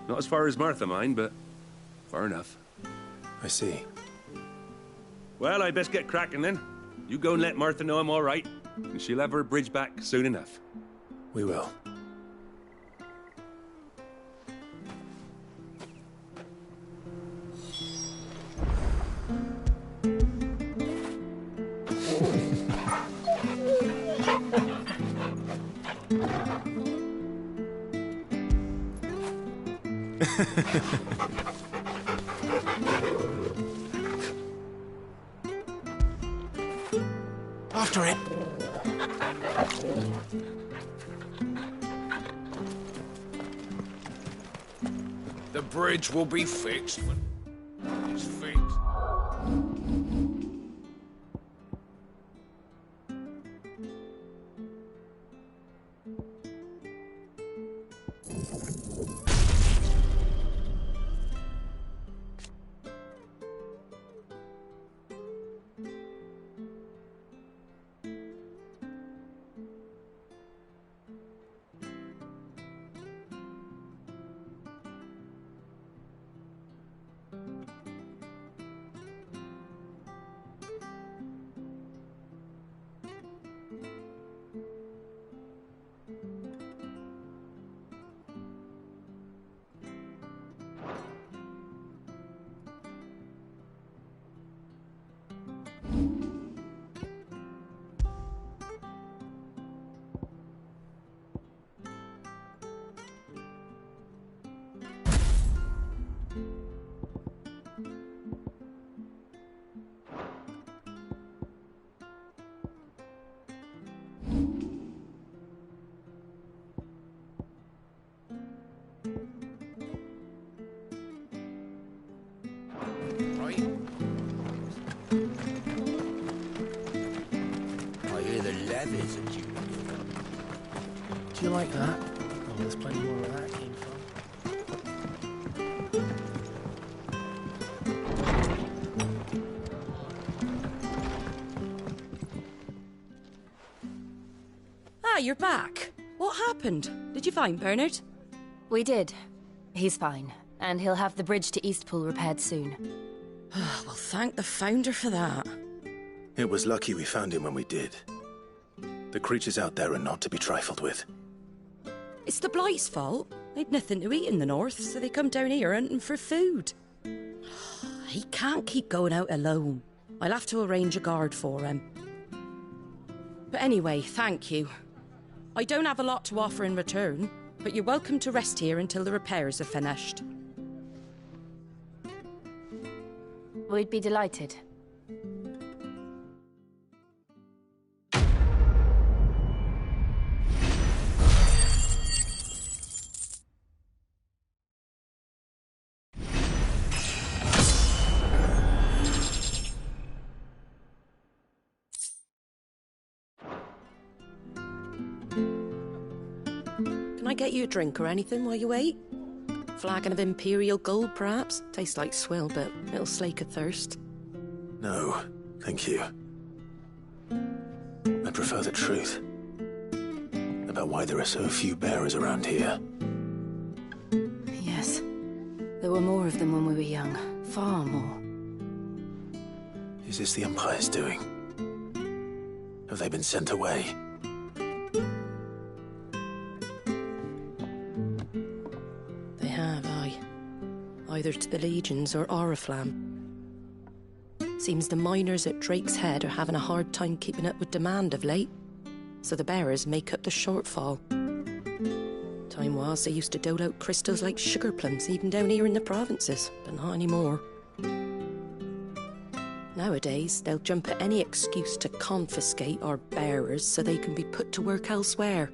Not as far as Martha, mind, but far enough.
I see.
Well, I best get cracking then. You go and let Martha know I'm all right, and she'll have her bridge back soon enough.
We will.
After it.
The bridge will be fixed when it's fixed.
Do you like that? Oh, there's plenty more where that came from.
Ah, you're back. What happened? Did you find Bernard?
We did. He's fine. And he'll have the bridge to Eastpool repaired soon.
Well, thank the Founder for that.
It was lucky we found him when we did. The creatures out there are not to be trifled with.
It's the Blight's fault. They'd nothing to eat in the north, so they come down here hunting for food. He can't keep going out alone. I'll have to arrange a guard for him. But anyway, thank you. I don't have a lot to offer in return, but you're welcome to rest here until the repairs are finished.
We'd be delighted.
Can I get you a drink or anything while you wait? Flagon of Imperial Gold, perhaps? Tastes like swill, but it'll slake a thirst.
No, thank you. I prefer the truth. About why there are so few bearers around here.
Yes. There were more of them when we were young. Far more.
Is this the Empire's doing? Have they been sent away?
They have, aye. Either to the Legions or Oriflamme. Seems the miners at Drake's Head are having a hard time keeping up with demand of late, so the bearers make up the shortfall. Time was they used to dole out crystals like sugar plums even down here in the provinces, but not anymore. Nowadays, they'll jump at any excuse to confiscate our bearers so they can be put to work elsewhere.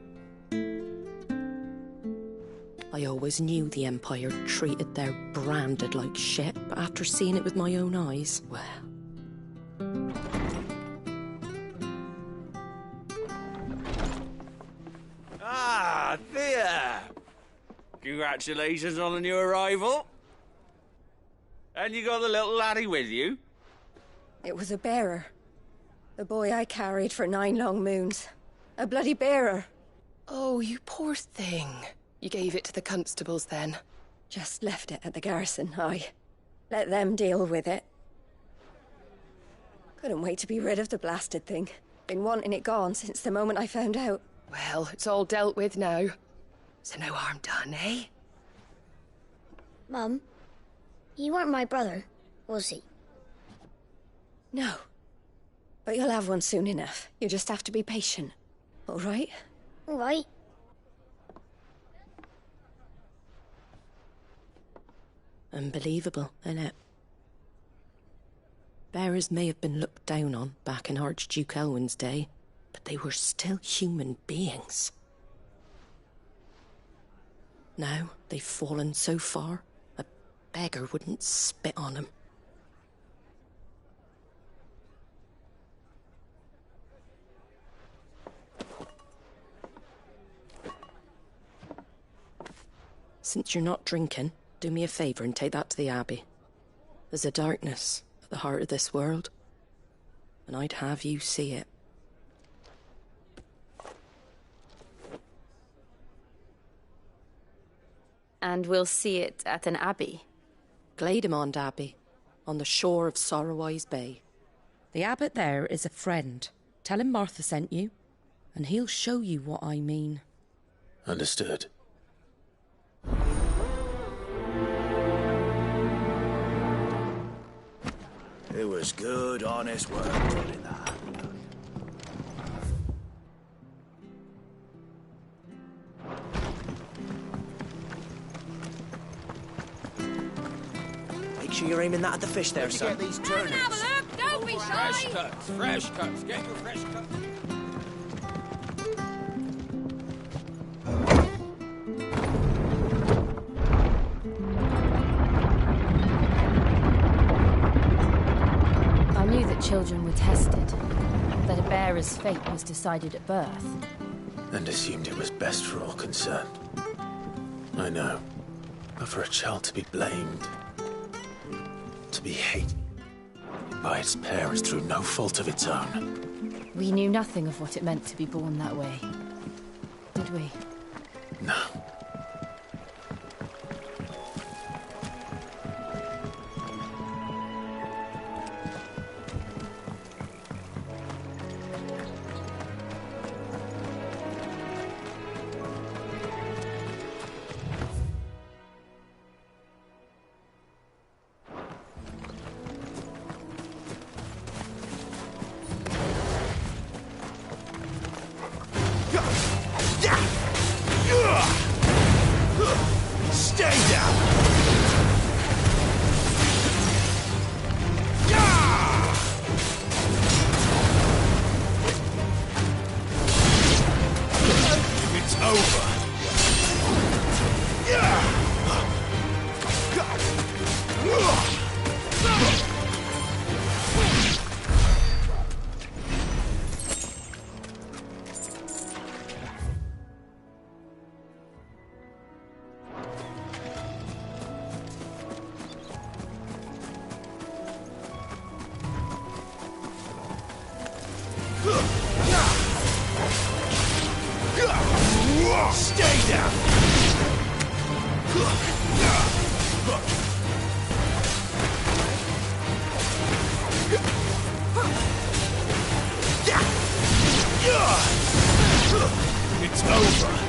I always knew the Empire treated their branded like shit, but after seeing it with my own eyes, well...
Ah, there! Congratulations on the new arrival. And you got the little laddie with you?
It was a bearer. The boy I carried for 9 long moons. A bloody bearer.
Oh, you poor thing. You gave it to the constables then?
Just left it at the garrison, aye. Let them deal with it. Couldn't wait to be rid of the blasted thing. Been wanting it gone since the moment I found out.
Well, it's all dealt with now. So no harm done, eh?
Mum, you weren't my brother, was he?
No. But you'll have one soon enough. You just have to be patient. All right?
All right.
Unbelievable, innit? Bearers may have been looked down on back in Archduke Elwin's day, but they were still human beings. Now they've fallen so far, a beggar wouldn't spit on them. Since you're not drinking, do me a favour and take that to the Abbey. There's a darkness at the heart of this world, and I'd have you see it.
And we'll see it at an abbey?
Glademond Abbey, on the shore of Sorrowwise Bay. The abbot there is a friend. Tell him Martha sent you, and he'll show you what I mean.
Understood.
It was good, honest work running that.
Make sure you're aiming that at the fish there, son.
Get these turnips.
Have a look, don't be shy.
Fresh cuts, fresh cuts. Get your fresh cuts.
I knew that children were tested, that a bearer's fate was decided at birth.
And assumed it was best for all concerned. I know. But for a child to be blamed, to be hated by its parents through no fault of its own.
We knew nothing of what it meant to be born that way, did we?
No. It's over.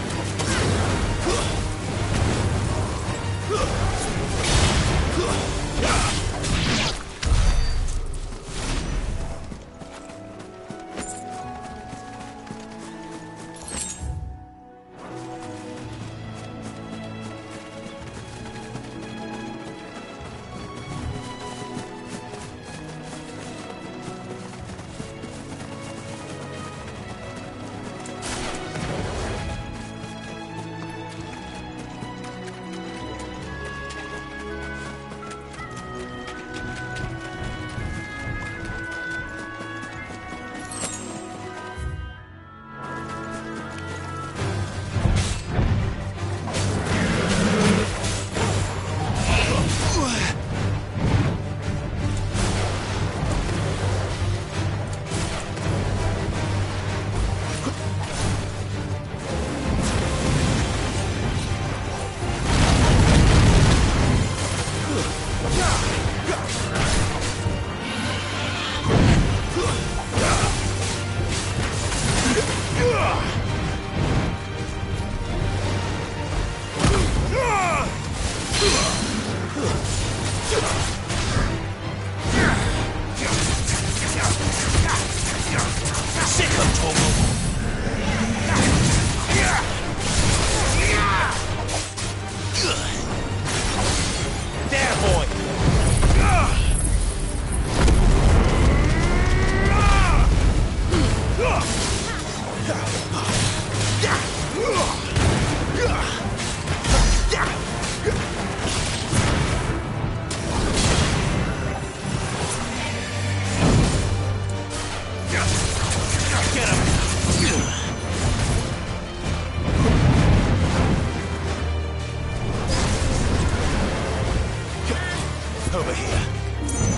Over here.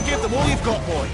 Give them all you've got, boy.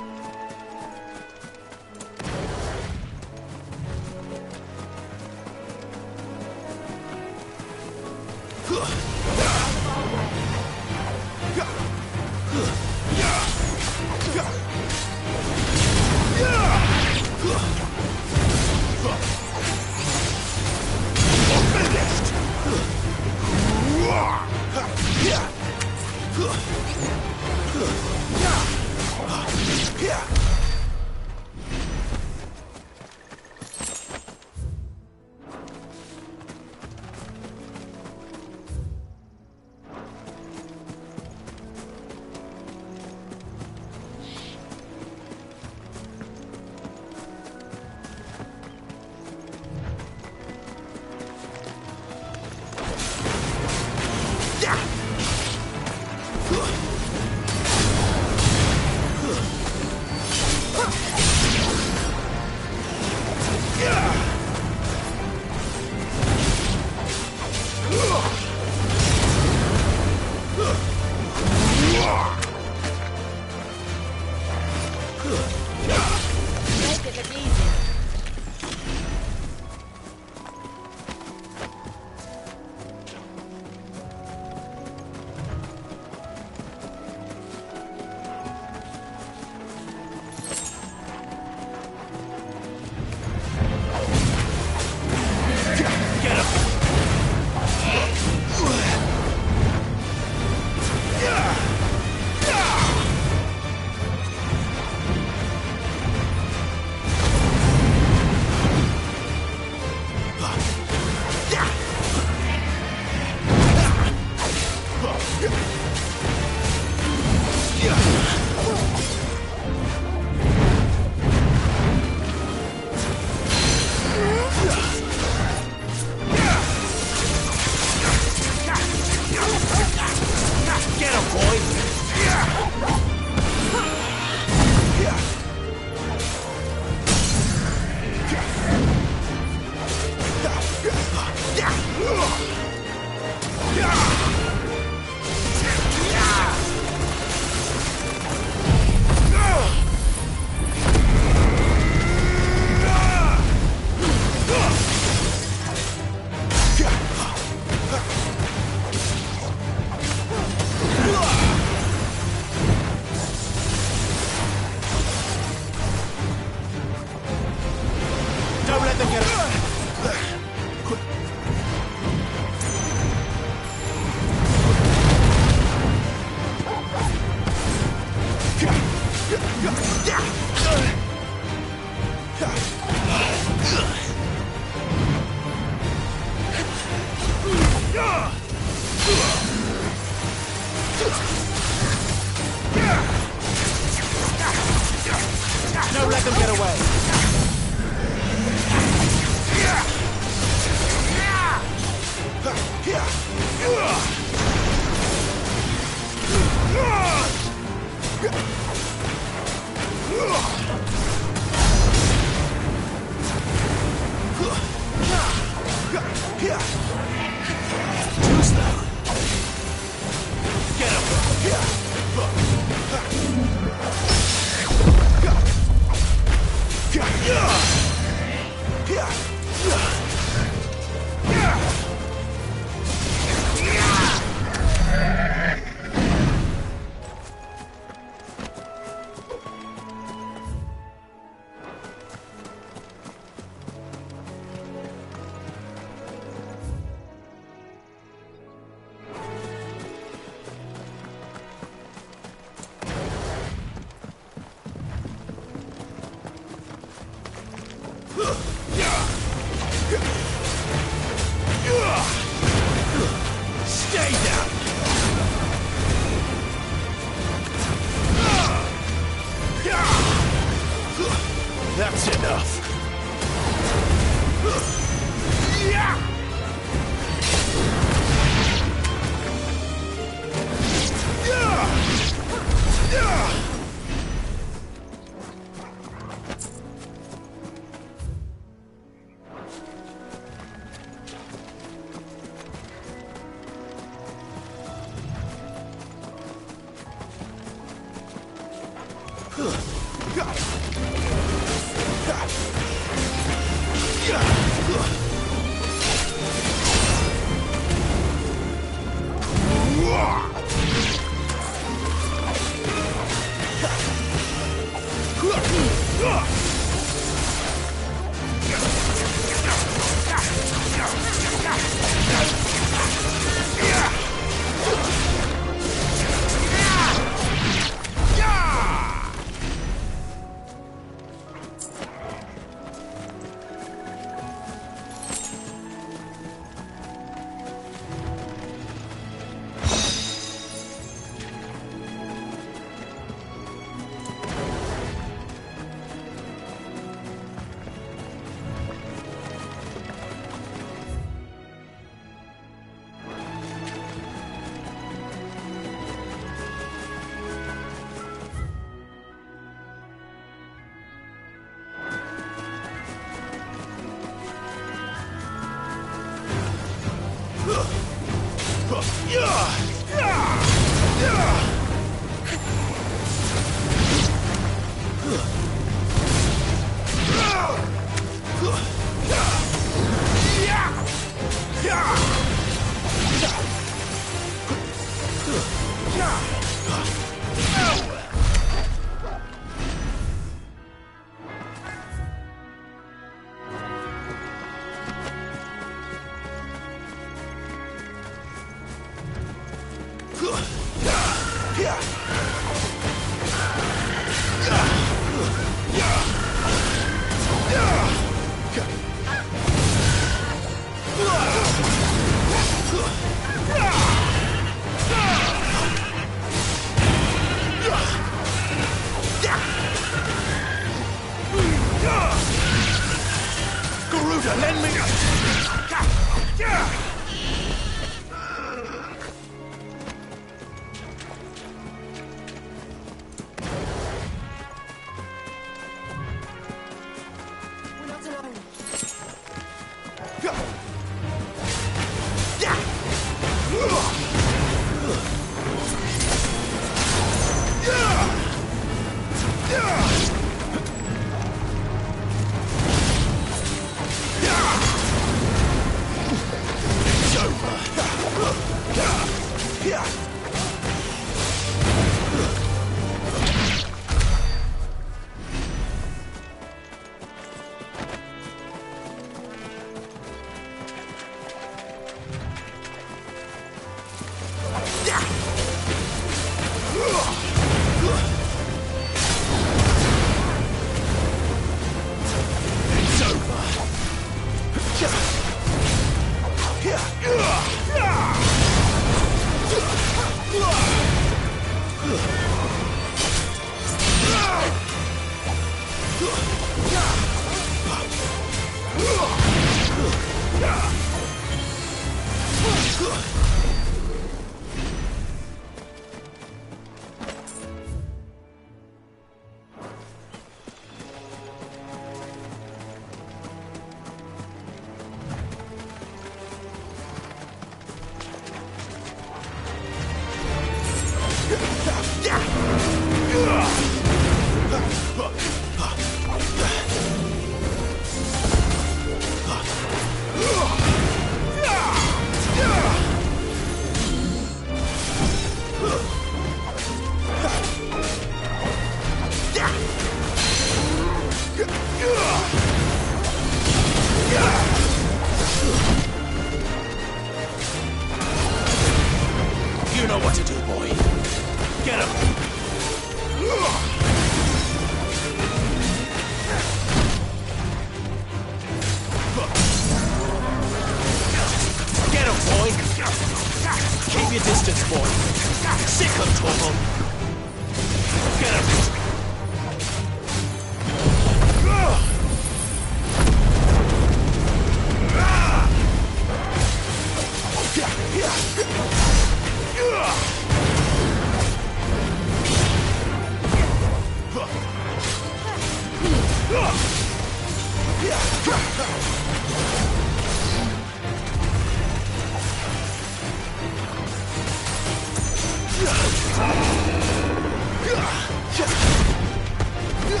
There,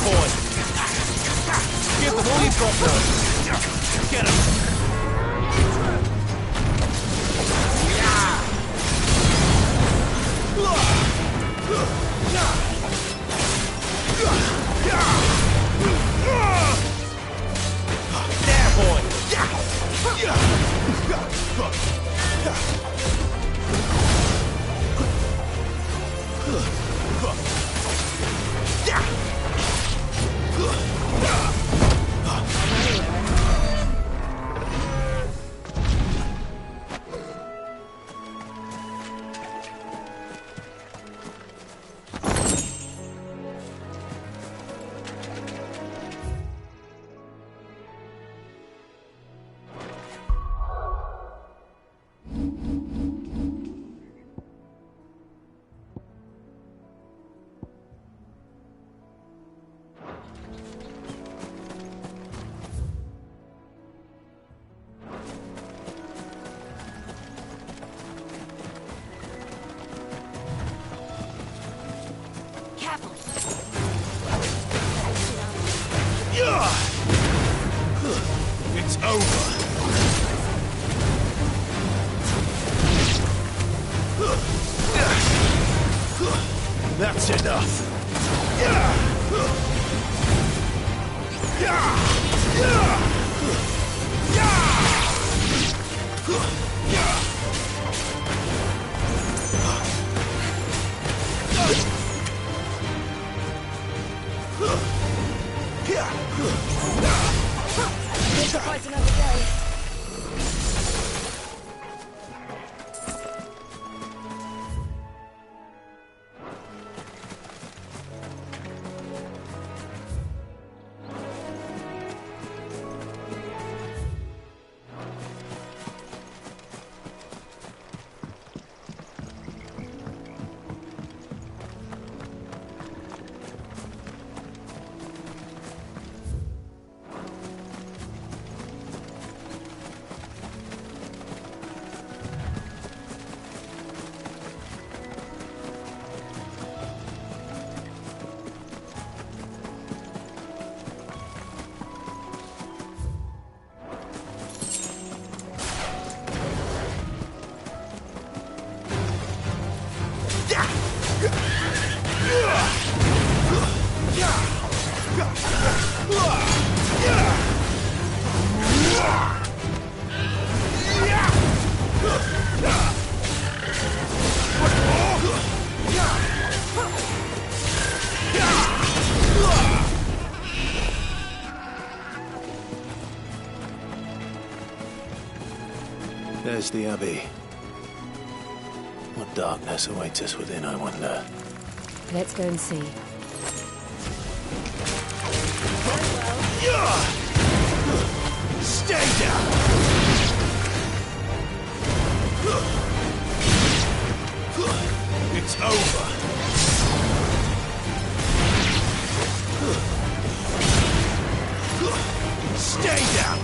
boy! Give them all you've got, though. Get him! There, boy!
It's over. That's enough.
Quite another day.
There's the Abbey. What darkness awaits us within, I wonder?
Let's go and see.
Stay down! It's over. Stay down!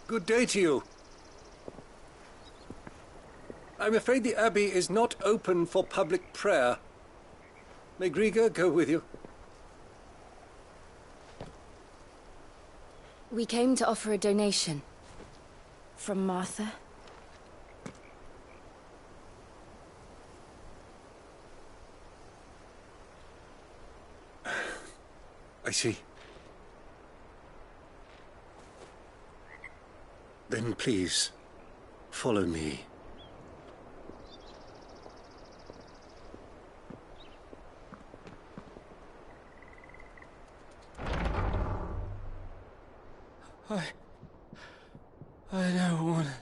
Good day to you. I'm afraid the Abbey is not open for public prayer. May Griga go with you?
We came to offer a donation. From Martha.
I see. Then please, follow me. I don't want to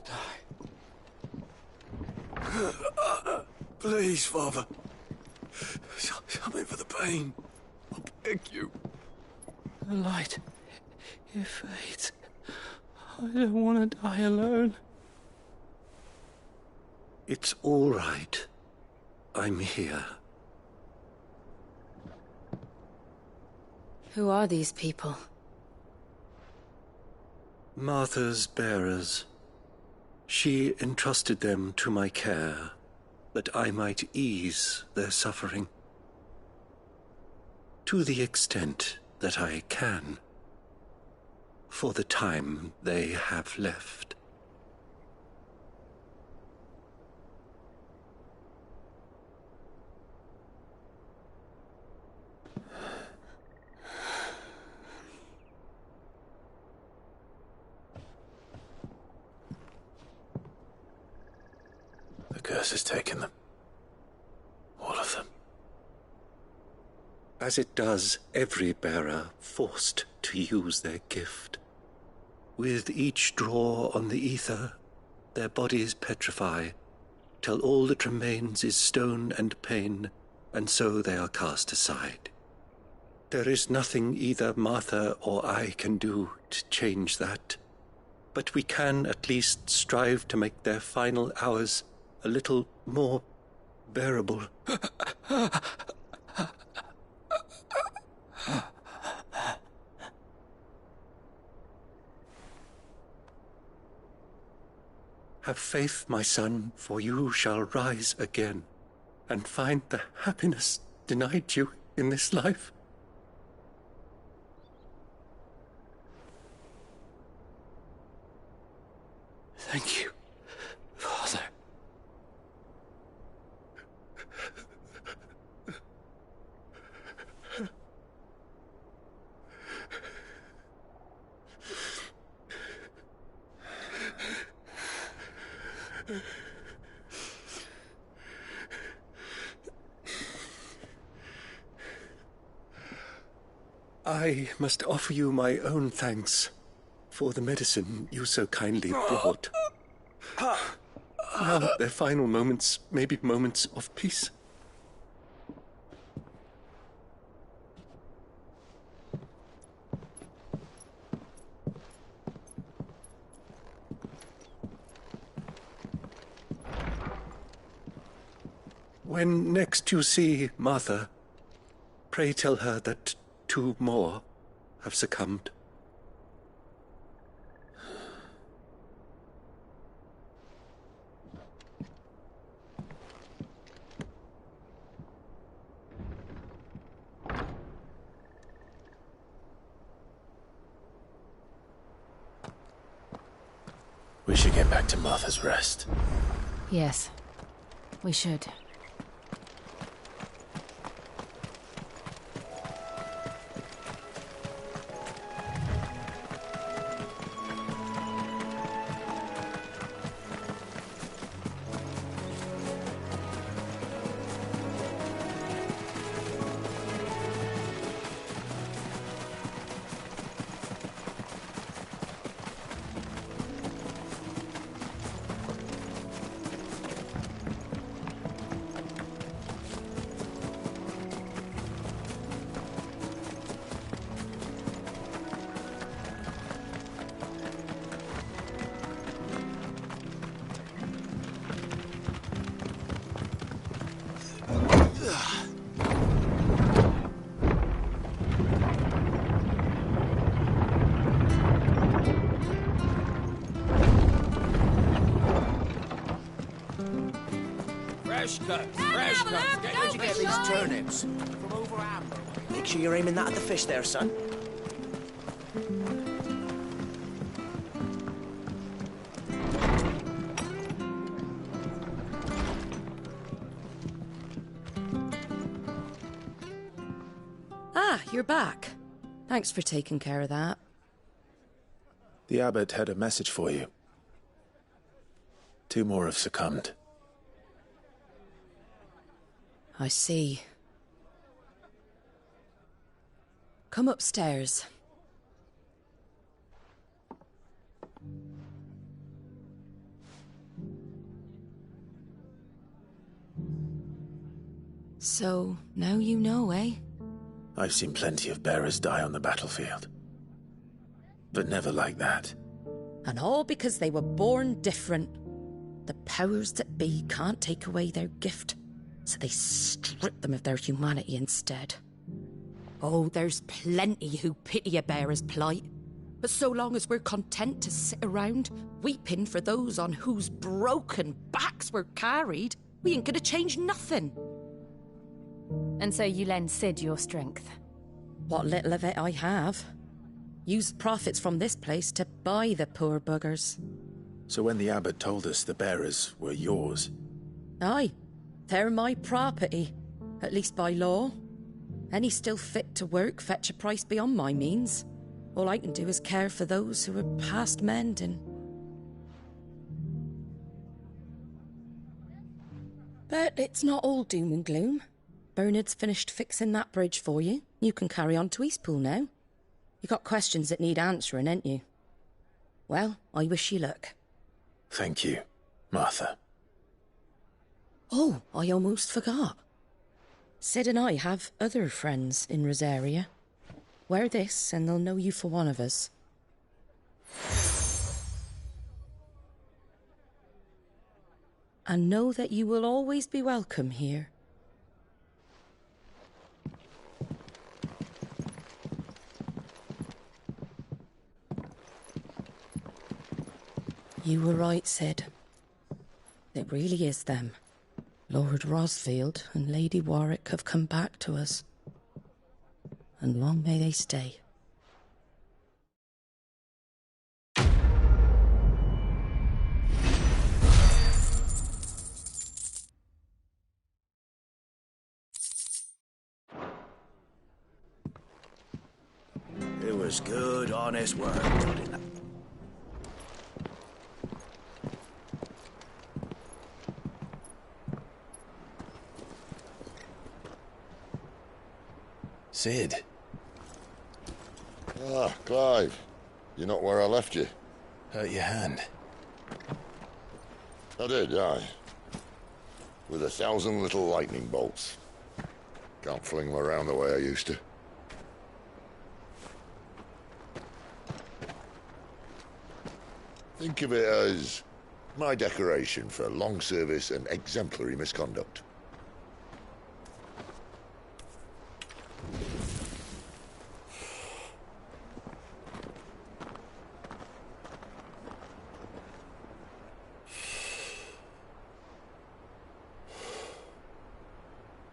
die. Please, Father. Something for the pain. I beg you.
The light, it fades. I don't want to die alone.
It's all right. I'm here.
Who are these people?
Martha's bearers. She entrusted them to my care, that I might ease their suffering. To the extent that I can. For the time they have left.
The curse has taken them. All of them.
As it does every bearer forced to use their gift. With each draw on the ether, their bodies petrify, till all that remains is stone and pain, and so they are cast aside. There is nothing either Martha or I can do to change that, but we can at least strive to make their final hours a little more bearable. Have faith, my son, for you shall rise again, and find the happiness denied you in this life.
Thank you, Father.
I must offer you my own thanks for the medicine you so kindly brought. Now their final moments may be moments of peace. When next you see Martha, pray tell her that 2 more have succumbed.
We should get back to Martha's Rest.
Yes, we should.
Fresh cuts, fresh cuts.
Where'd you get these turnips? From over Amber. Make sure you're aiming that at the fish there, son.
Ah, you're back. Thanks for taking care of that.
The abbot had a message for you. 2 more have succumbed.
I see. Come upstairs. So, now you know, eh?
I've seen plenty of bearers die on the battlefield. But never like that.
And all because they were born different. The powers that be can't take away their gift, so they strip them of their humanity instead. Oh, there's plenty who pity a bearer's plight. But so long as we're content to sit around, weeping for those on whose broken backs we're carried, we ain't gonna change nothing.
And so you lend Sid your strength?
What little of it I have. Use profits from this place to buy the poor buggers.
So when the abbot told us the bearers were yours...
Aye, they're my property, at least by law. Any still fit to work fetch a price beyond my means. All I can do is care for those who are past mending. But it's not all doom and gloom. Bernard's finished fixing that bridge for you. You can carry on to Eastpool now. You got questions that need answering, ain't you? Well, I wish you luck.
Thank you, Martha.
Oh, I almost forgot. Sid and I have other friends in Rosaria. Wear this and they'll know you for one of us. And know that you will always be welcome here. You were right, Sid. It really is them. Lord Rosfield and Lady Warwick have come back to us. And long may they stay.
It was good, honest work, wasn't it?
Sid.
Ah, Clive. You're not where I left you.
Hurt your hand.
I did, aye. With 1,000 little lightning bolts. Can't fling them around the way I used to. Think of it as my decoration for long service and exemplary misconduct.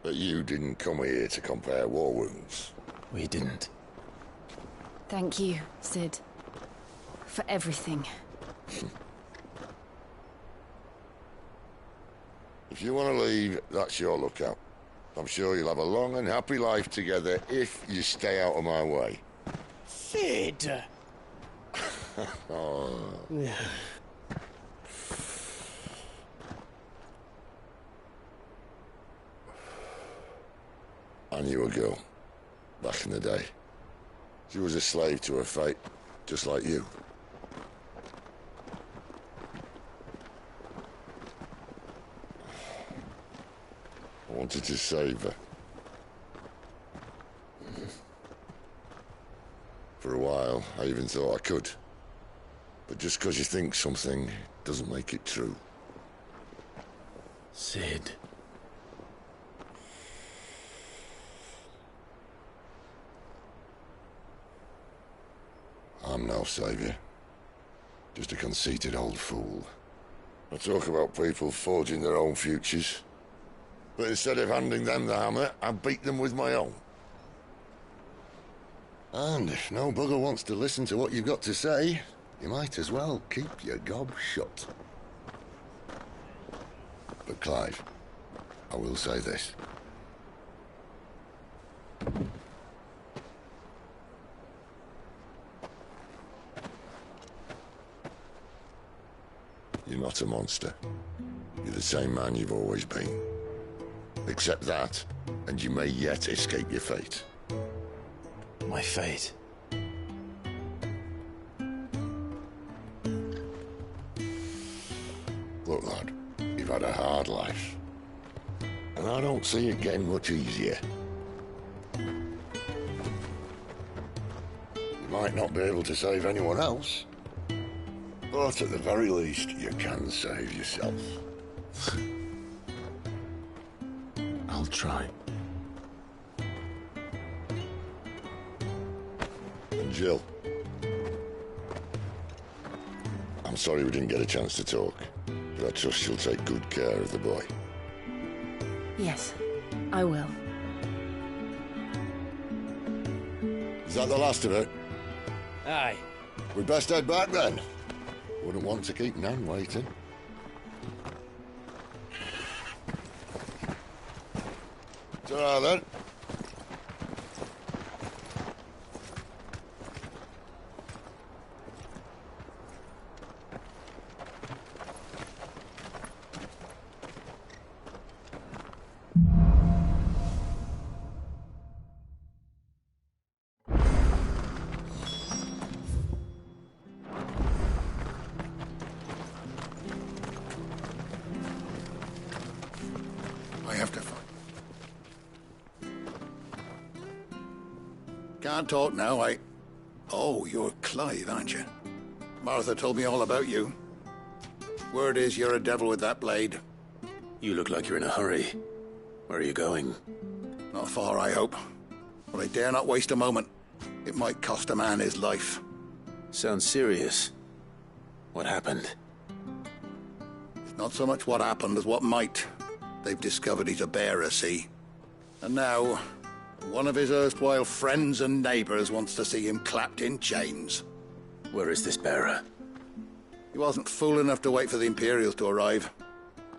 But you didn't come here to compare war wounds.
We didn't.
Thank you, Sid. For everything.
If you want to leave, that's your lookout. I'm sure you'll have a long and happy life together if you stay out of my way.
Sid!
Oh. I knew a girl, back in the day. She was a slave to her fate, just like you. I wanted to save her. For a while, I even thought I could. But just because you think something doesn't make it true.
Sid.
I'm no savior. Just a conceited old fool. I talk about people forging their own futures. But instead of handing them the hammer, I beat them with my own. And if no bugger wants to listen to what you've got to say, you might as well keep your gob shut. But Clive, I will say this. You're not a monster. You're the same man you've always been. Accept that, and you may yet escape your fate.
My fate?
Look, lad, you've had a hard life. And I don't see it getting much easier. You might not be able to save anyone else, but at the very least, you can save yourself.
I'll try.
And Jill, I'm sorry we didn't get a chance to talk, but I trust you'll take good care of the boy.
Yes, I will.
Is that the last of it?
Aye.
We'd best head back then. Wouldn't want to keep Nan waiting. Ta-ra then.
I have to find. Can't talk now, Oh, you're Clive, aren't you? Martha told me all about you. Word is you're a devil with that blade.
You look like you're in a hurry. Where are you going?
Not far, I hope. But I dare not waste a moment. It might cost a man his life.
Sounds serious. What happened?
It's not so much what happened as what might. They've discovered he's a bearer, see? And now, one of his erstwhile friends and neighbours wants to see him clapped in chains.
Where is this bearer?
He wasn't fool enough to wait for the Imperials to arrive.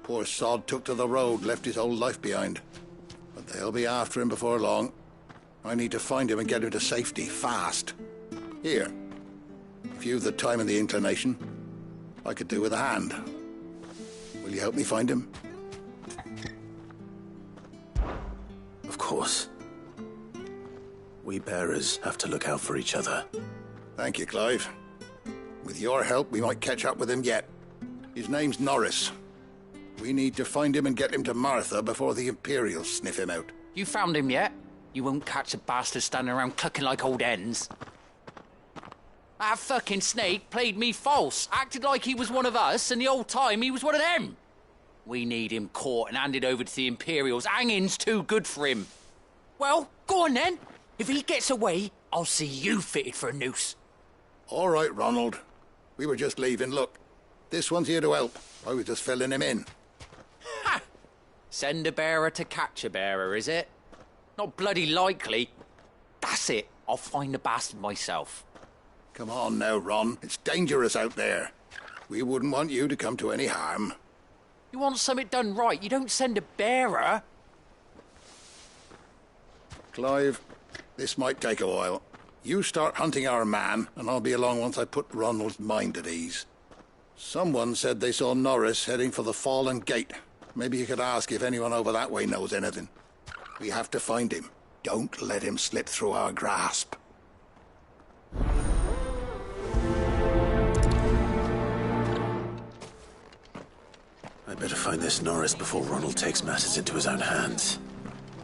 Poor sod took to the road, left his whole life behind. But they'll be after him before long. I need to find him and get him to safety, fast. Here, if you've the time and the inclination, I could do with a hand. Will you help me find him?
Of course. We bearers have to look out for each other.
Thank you, Clive. With your help, we might catch up with him yet. His name's Norris. We need to find him and get him to Martha before the Imperials sniff him out.
You found him yet? You won't catch a bastard standing around clucking like old hens. That fucking snake played me false, acted like he was one of us, and the whole time he was one of them. We need him caught and handed over to the Imperials. Hanging's too good for him. Well, go on then. If he gets away, I'll see you fitted for a noose.
All right, Ronald. We were just leaving. Look, this one's here to help. I was just filling him in.
Ha! Send a bearer to catch a bearer, is it? Not bloody likely. That's it. I'll find the bastard myself.
Come on now, Ron. It's dangerous out there. We wouldn't want you to come to any harm.
You want something done right, you don't send a bearer.
Clive, this might take a while. You start hunting our man, and I'll be along once I put Ronald's mind at ease. Someone said they saw Norris heading for the Fallen Gate. Maybe you could ask if anyone over that way knows anything. We have to find him. Don't let him slip through our grasp.
I'd better find this Norris before Ronald takes matters into his own hands.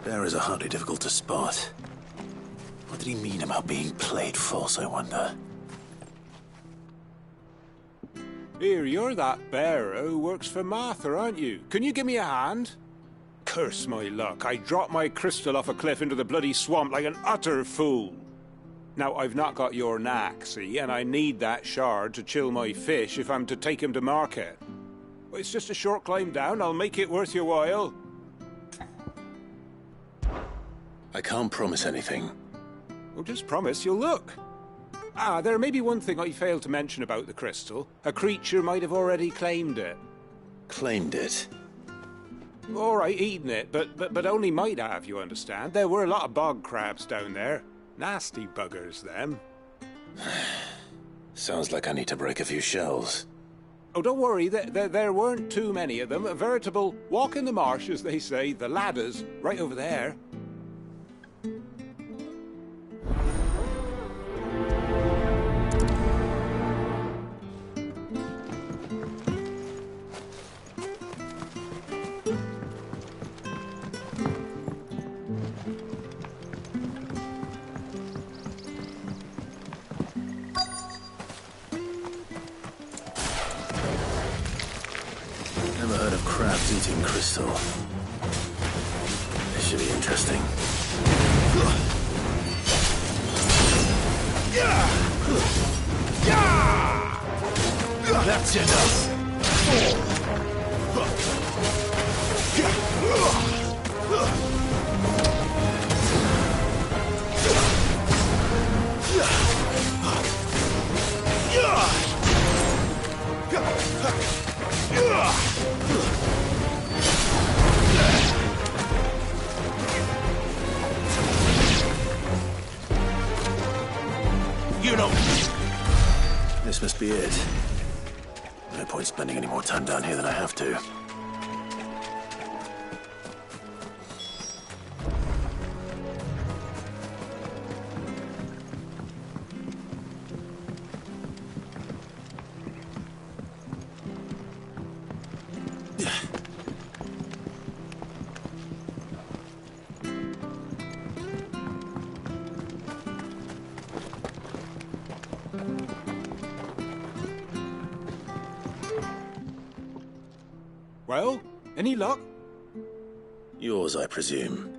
Bearers are hardly difficult to spot. What did he mean about being played false, I wonder?
Here, you're that bearer who works for Martha, aren't you? Can you give me a hand? Curse my luck, I dropped my crystal off a cliff into the bloody swamp like an utter fool. Now, I've not got your knack, see, and I need that shard to chill my fish if I'm to take him to market. It's just a short climb down, I'll make it worth your while.
I can't promise anything.
Well, just promise you'll look. Ah, there may be one thing I failed to mention about the crystal. A creature might have already claimed it.
Claimed it?
All right, eaten it, but only might have, you understand. There were a lot of bog crabs down there. Nasty buggers, them.
Sounds like I need to break a few shells.
Oh, don't worry, there weren't too many of them. A veritable walk in the marsh, as they say. The ladders, right over there.
Never heard of crabs eating crystal. This should be interesting.
That's enough. You know.
This must be it. No point spending any more time down here than I have to.
Well, any luck?
Yours, I presume.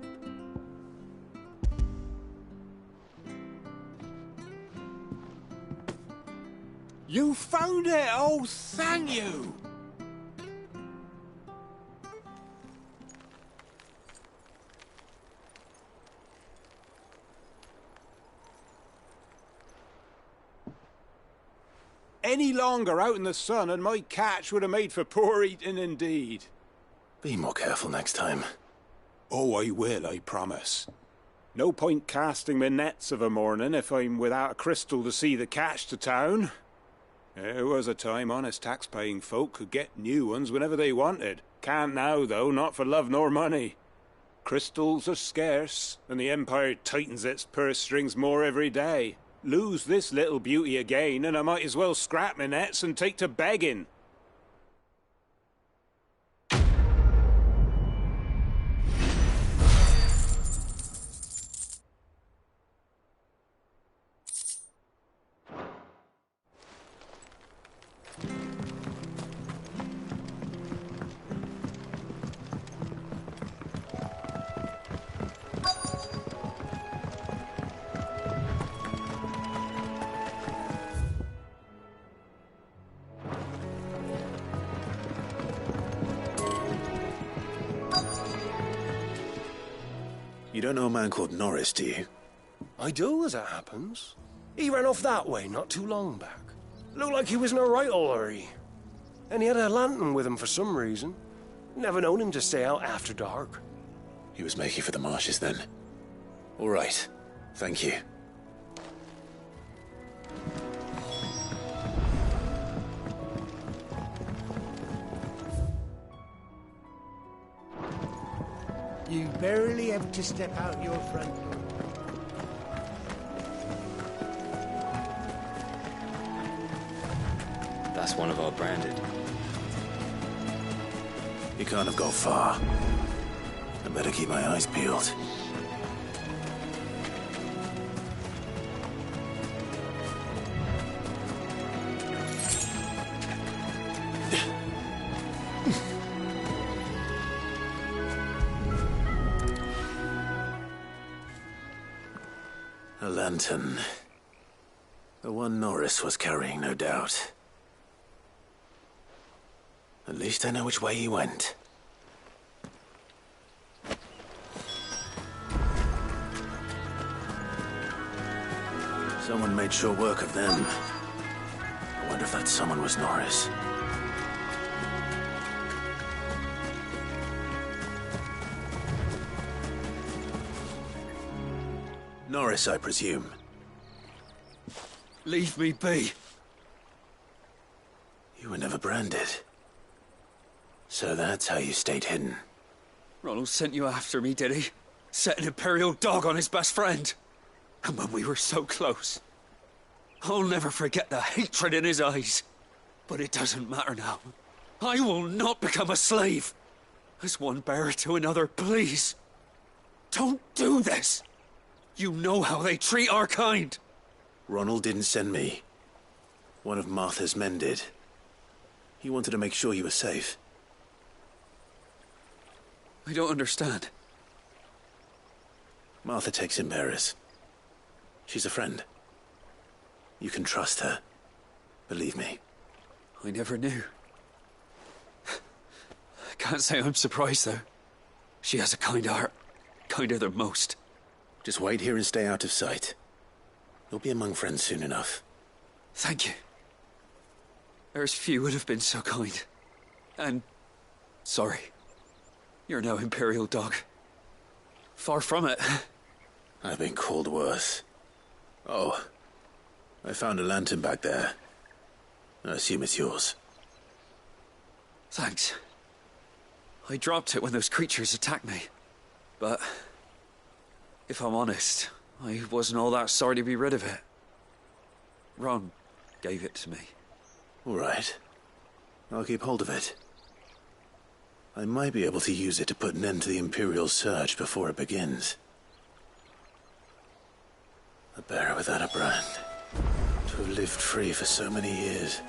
You found it! Oh, thank you! Any longer out in the sun and my catch would have made for poor eating indeed.
Be more careful next time.
Oh, I will, I promise. No point casting my nets of a morning if I'm without a crystal to see the catch to town. There was a time honest tax-paying folk could get new ones whenever they wanted. Can't now, though, not for love nor money. Crystals are scarce, and the Empire tightens its purse strings more every day. Lose this little beauty again, and I might as well scrap my nets and take to begging.
You don't know a man called Norris, do you?
I do, as it happens. He ran off that way not too long back. Looked like he was in a right old hurry. And he had a lantern with him for some reason. Never known him to stay out after dark.
He was making for the marshes then. All right. Thank you.
You barely have to step out your front door.
That's one of our branded.
You can't have gone far. I better keep my eyes peeled. A lantern. The one Norris was carrying, no doubt. At least I know which way he went. Someone made sure work of them. I wonder if that someone was Norris. Norris, I presume.
Leave me be.
You were never branded. So that's how you stayed hidden.
Ronald sent you after me, did he? Set an Imperial dog on his best friend. And when we were so close. I'll never forget the hatred in his eyes. But it doesn't matter now. I will not become a slave. As one bearer to another, please. Don't do this. You know how they treat our kind.
Ronald didn't send me. One of Martha's men did. He wanted to make sure you were safe.
I don't understand.
Martha takes in bearers. She's a friend. You can trust her. Believe me.
I never knew. I can't say I'm surprised, though. She has a kind heart. Kinder than most.
Just wait here and stay out of sight. You'll be among friends soon enough.
Thank you. There's few would have been so kind. And... sorry. You're no Imperial dog. Far from it.
I've been called worse. Oh. I found a lantern back there. I assume it's yours.
Thanks. I dropped it when those creatures attacked me. But... if I'm honest, I wasn't all that sorry to be rid of it. Ron gave it to me.
All right. I'll keep hold of it. I might be able to use it to put an end to the Imperial surge before it begins. A bearer without a brand. To have lived free for so many years.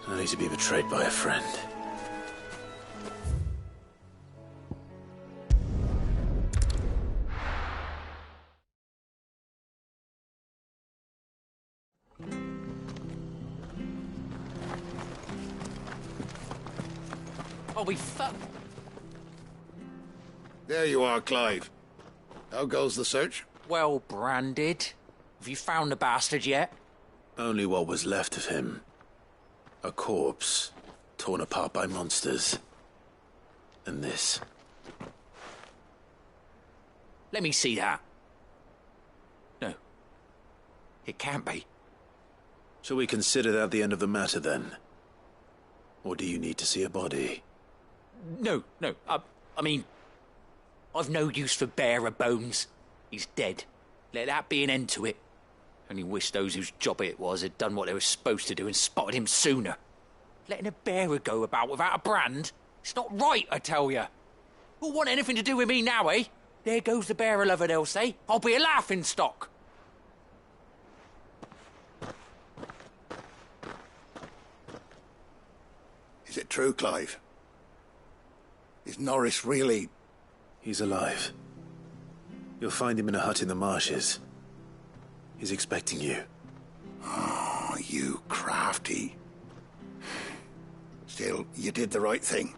Only to be betrayed by a friend.
Oh, we fuck.
There you are, Clive. How goes the search?
Well branded. Have you found the bastard yet?
Only what was left of him. A corpse, torn apart by monsters. And this.
Let me see that. No. It can't be.
Shall we consider that the end of the matter, then? Or do you need to see a body?
No. I mean... I've no use for bearer bones. He's dead. Let that be an end to it. Only wish those whose job it was had done what they were supposed to do and spotted him sooner. Letting a bearer go about without a brand? It's not right, I tell you. Who'll want anything to do with me now, eh? There goes the bearer lover, they'll say. I'll be a laughing stock.
Is it true, Clive? Is Norris really...
He's alive. You'll find him in a hut in the marshes. He's expecting you.
Oh, you crafty. Still, you did the right thing.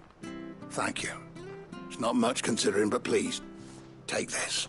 Thank you. It's not much considering, but please, take this.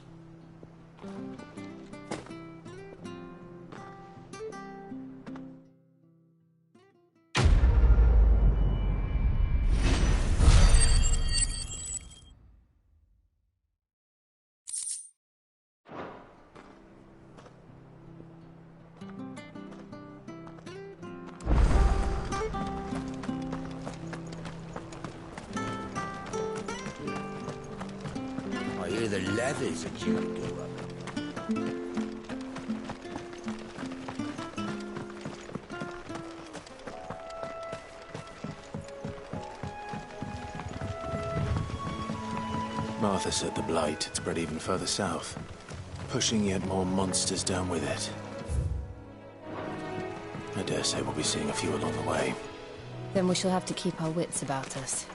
I hear the levies are due to go up.
Martha said the blight had spread even further south, pushing yet more monsters down with it. I dare say we'll be seeing a few along the way.
Then we shall have to keep our wits about us.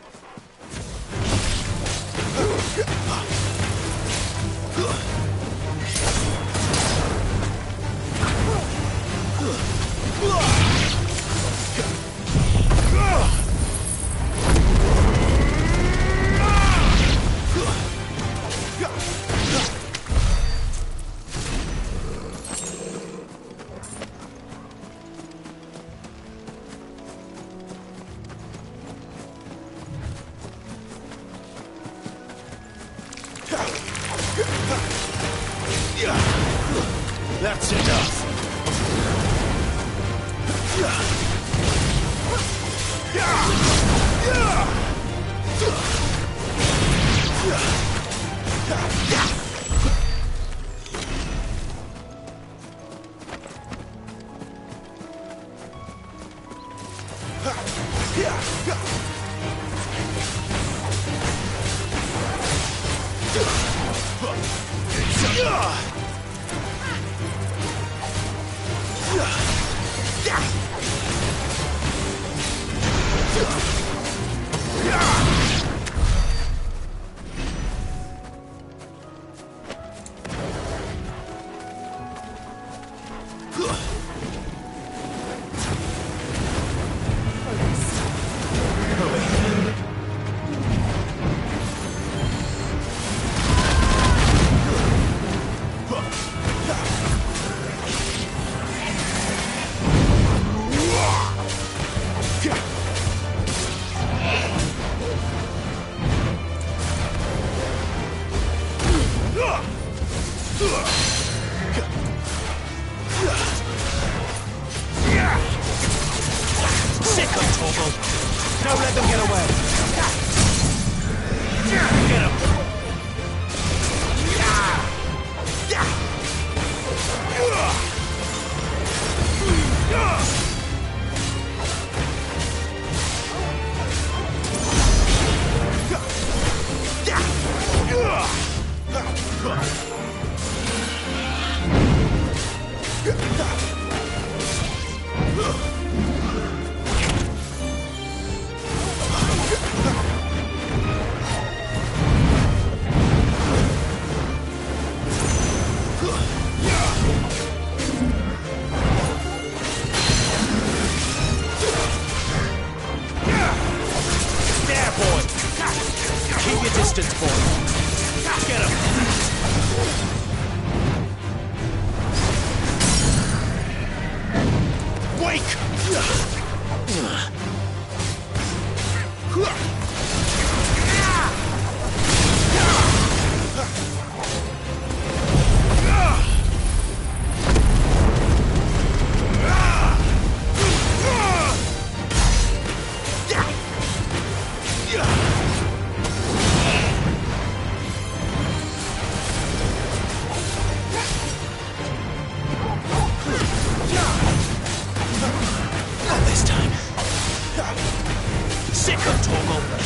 That's enough. Sick of Torgal.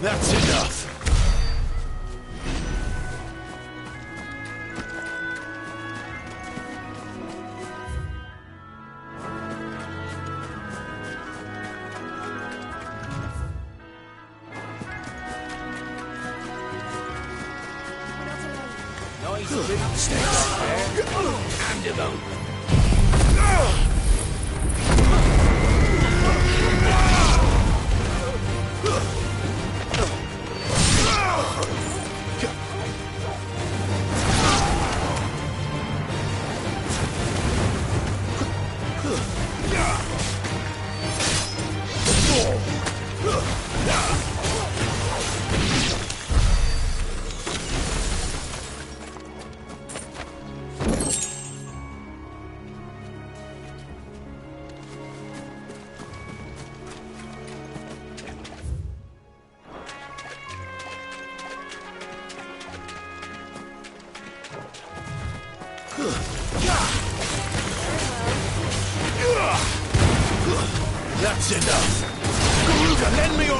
That's enough.
Nice big step there. Hand him over.
That's enough. Garuda, lend me your...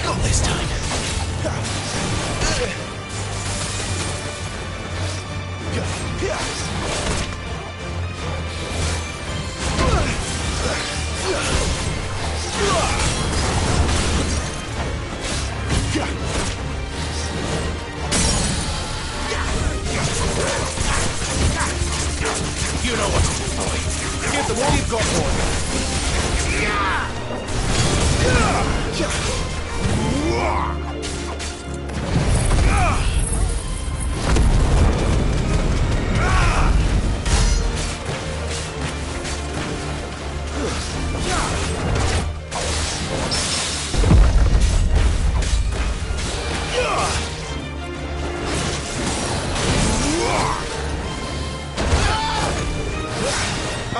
Not this time.
You know what to do, boy. Give them all you've got, boy.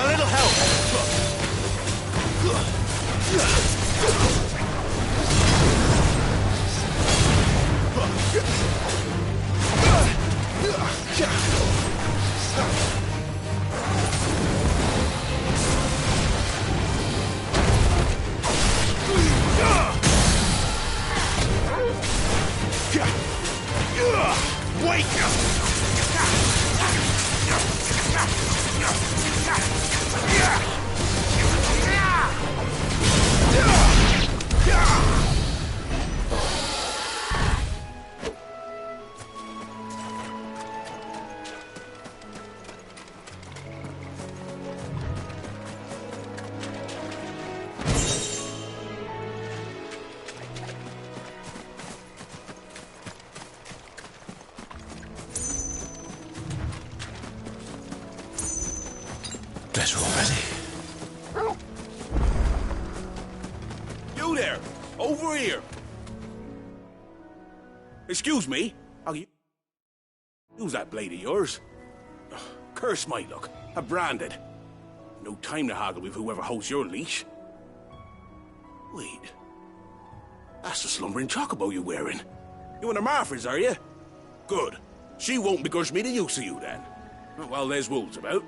A little help. Wake up! Better already.
You there! Over here! Excuse me, are you...
Use that blade of yours. Ugh, curse my luck. I'm branded. No time to haggle with whoever holds your leash. Wait. That's the slumbering chocobo you're wearing. You one of Martha's, are you? Good. She won't begrudge me the use of you, then. Well, there's wolves about.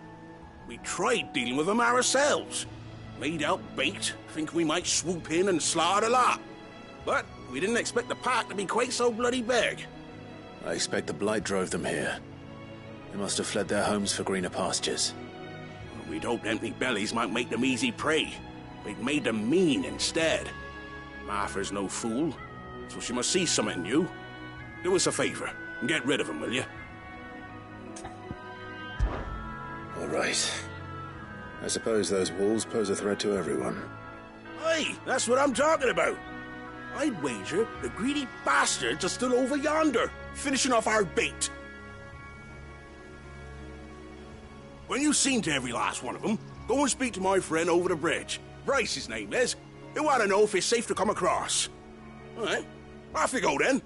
We tried dealing with them ourselves. Laid out bait, think we might swoop in and slaughter the lot. But we didn't expect the pack to be quite so bloody big.
I expect the blight drove them here. They must have fled their homes for greener pastures.
We'd hoped empty bellies might make them easy prey. We'd made them mean instead. Martha's no fool, so she must see something in you. Do us a favor and get rid of them, will you?
All right. I suppose those wolves pose a threat to everyone.
Hey, that's what I'm talking about. I'd wager the greedy bastards are still over yonder, finishing off our bait. When you've seen to every last one of them, go and speak to my friend over the bridge. Bryce, his name is. He'll want to know if it's safe to come across. All right, off you go then.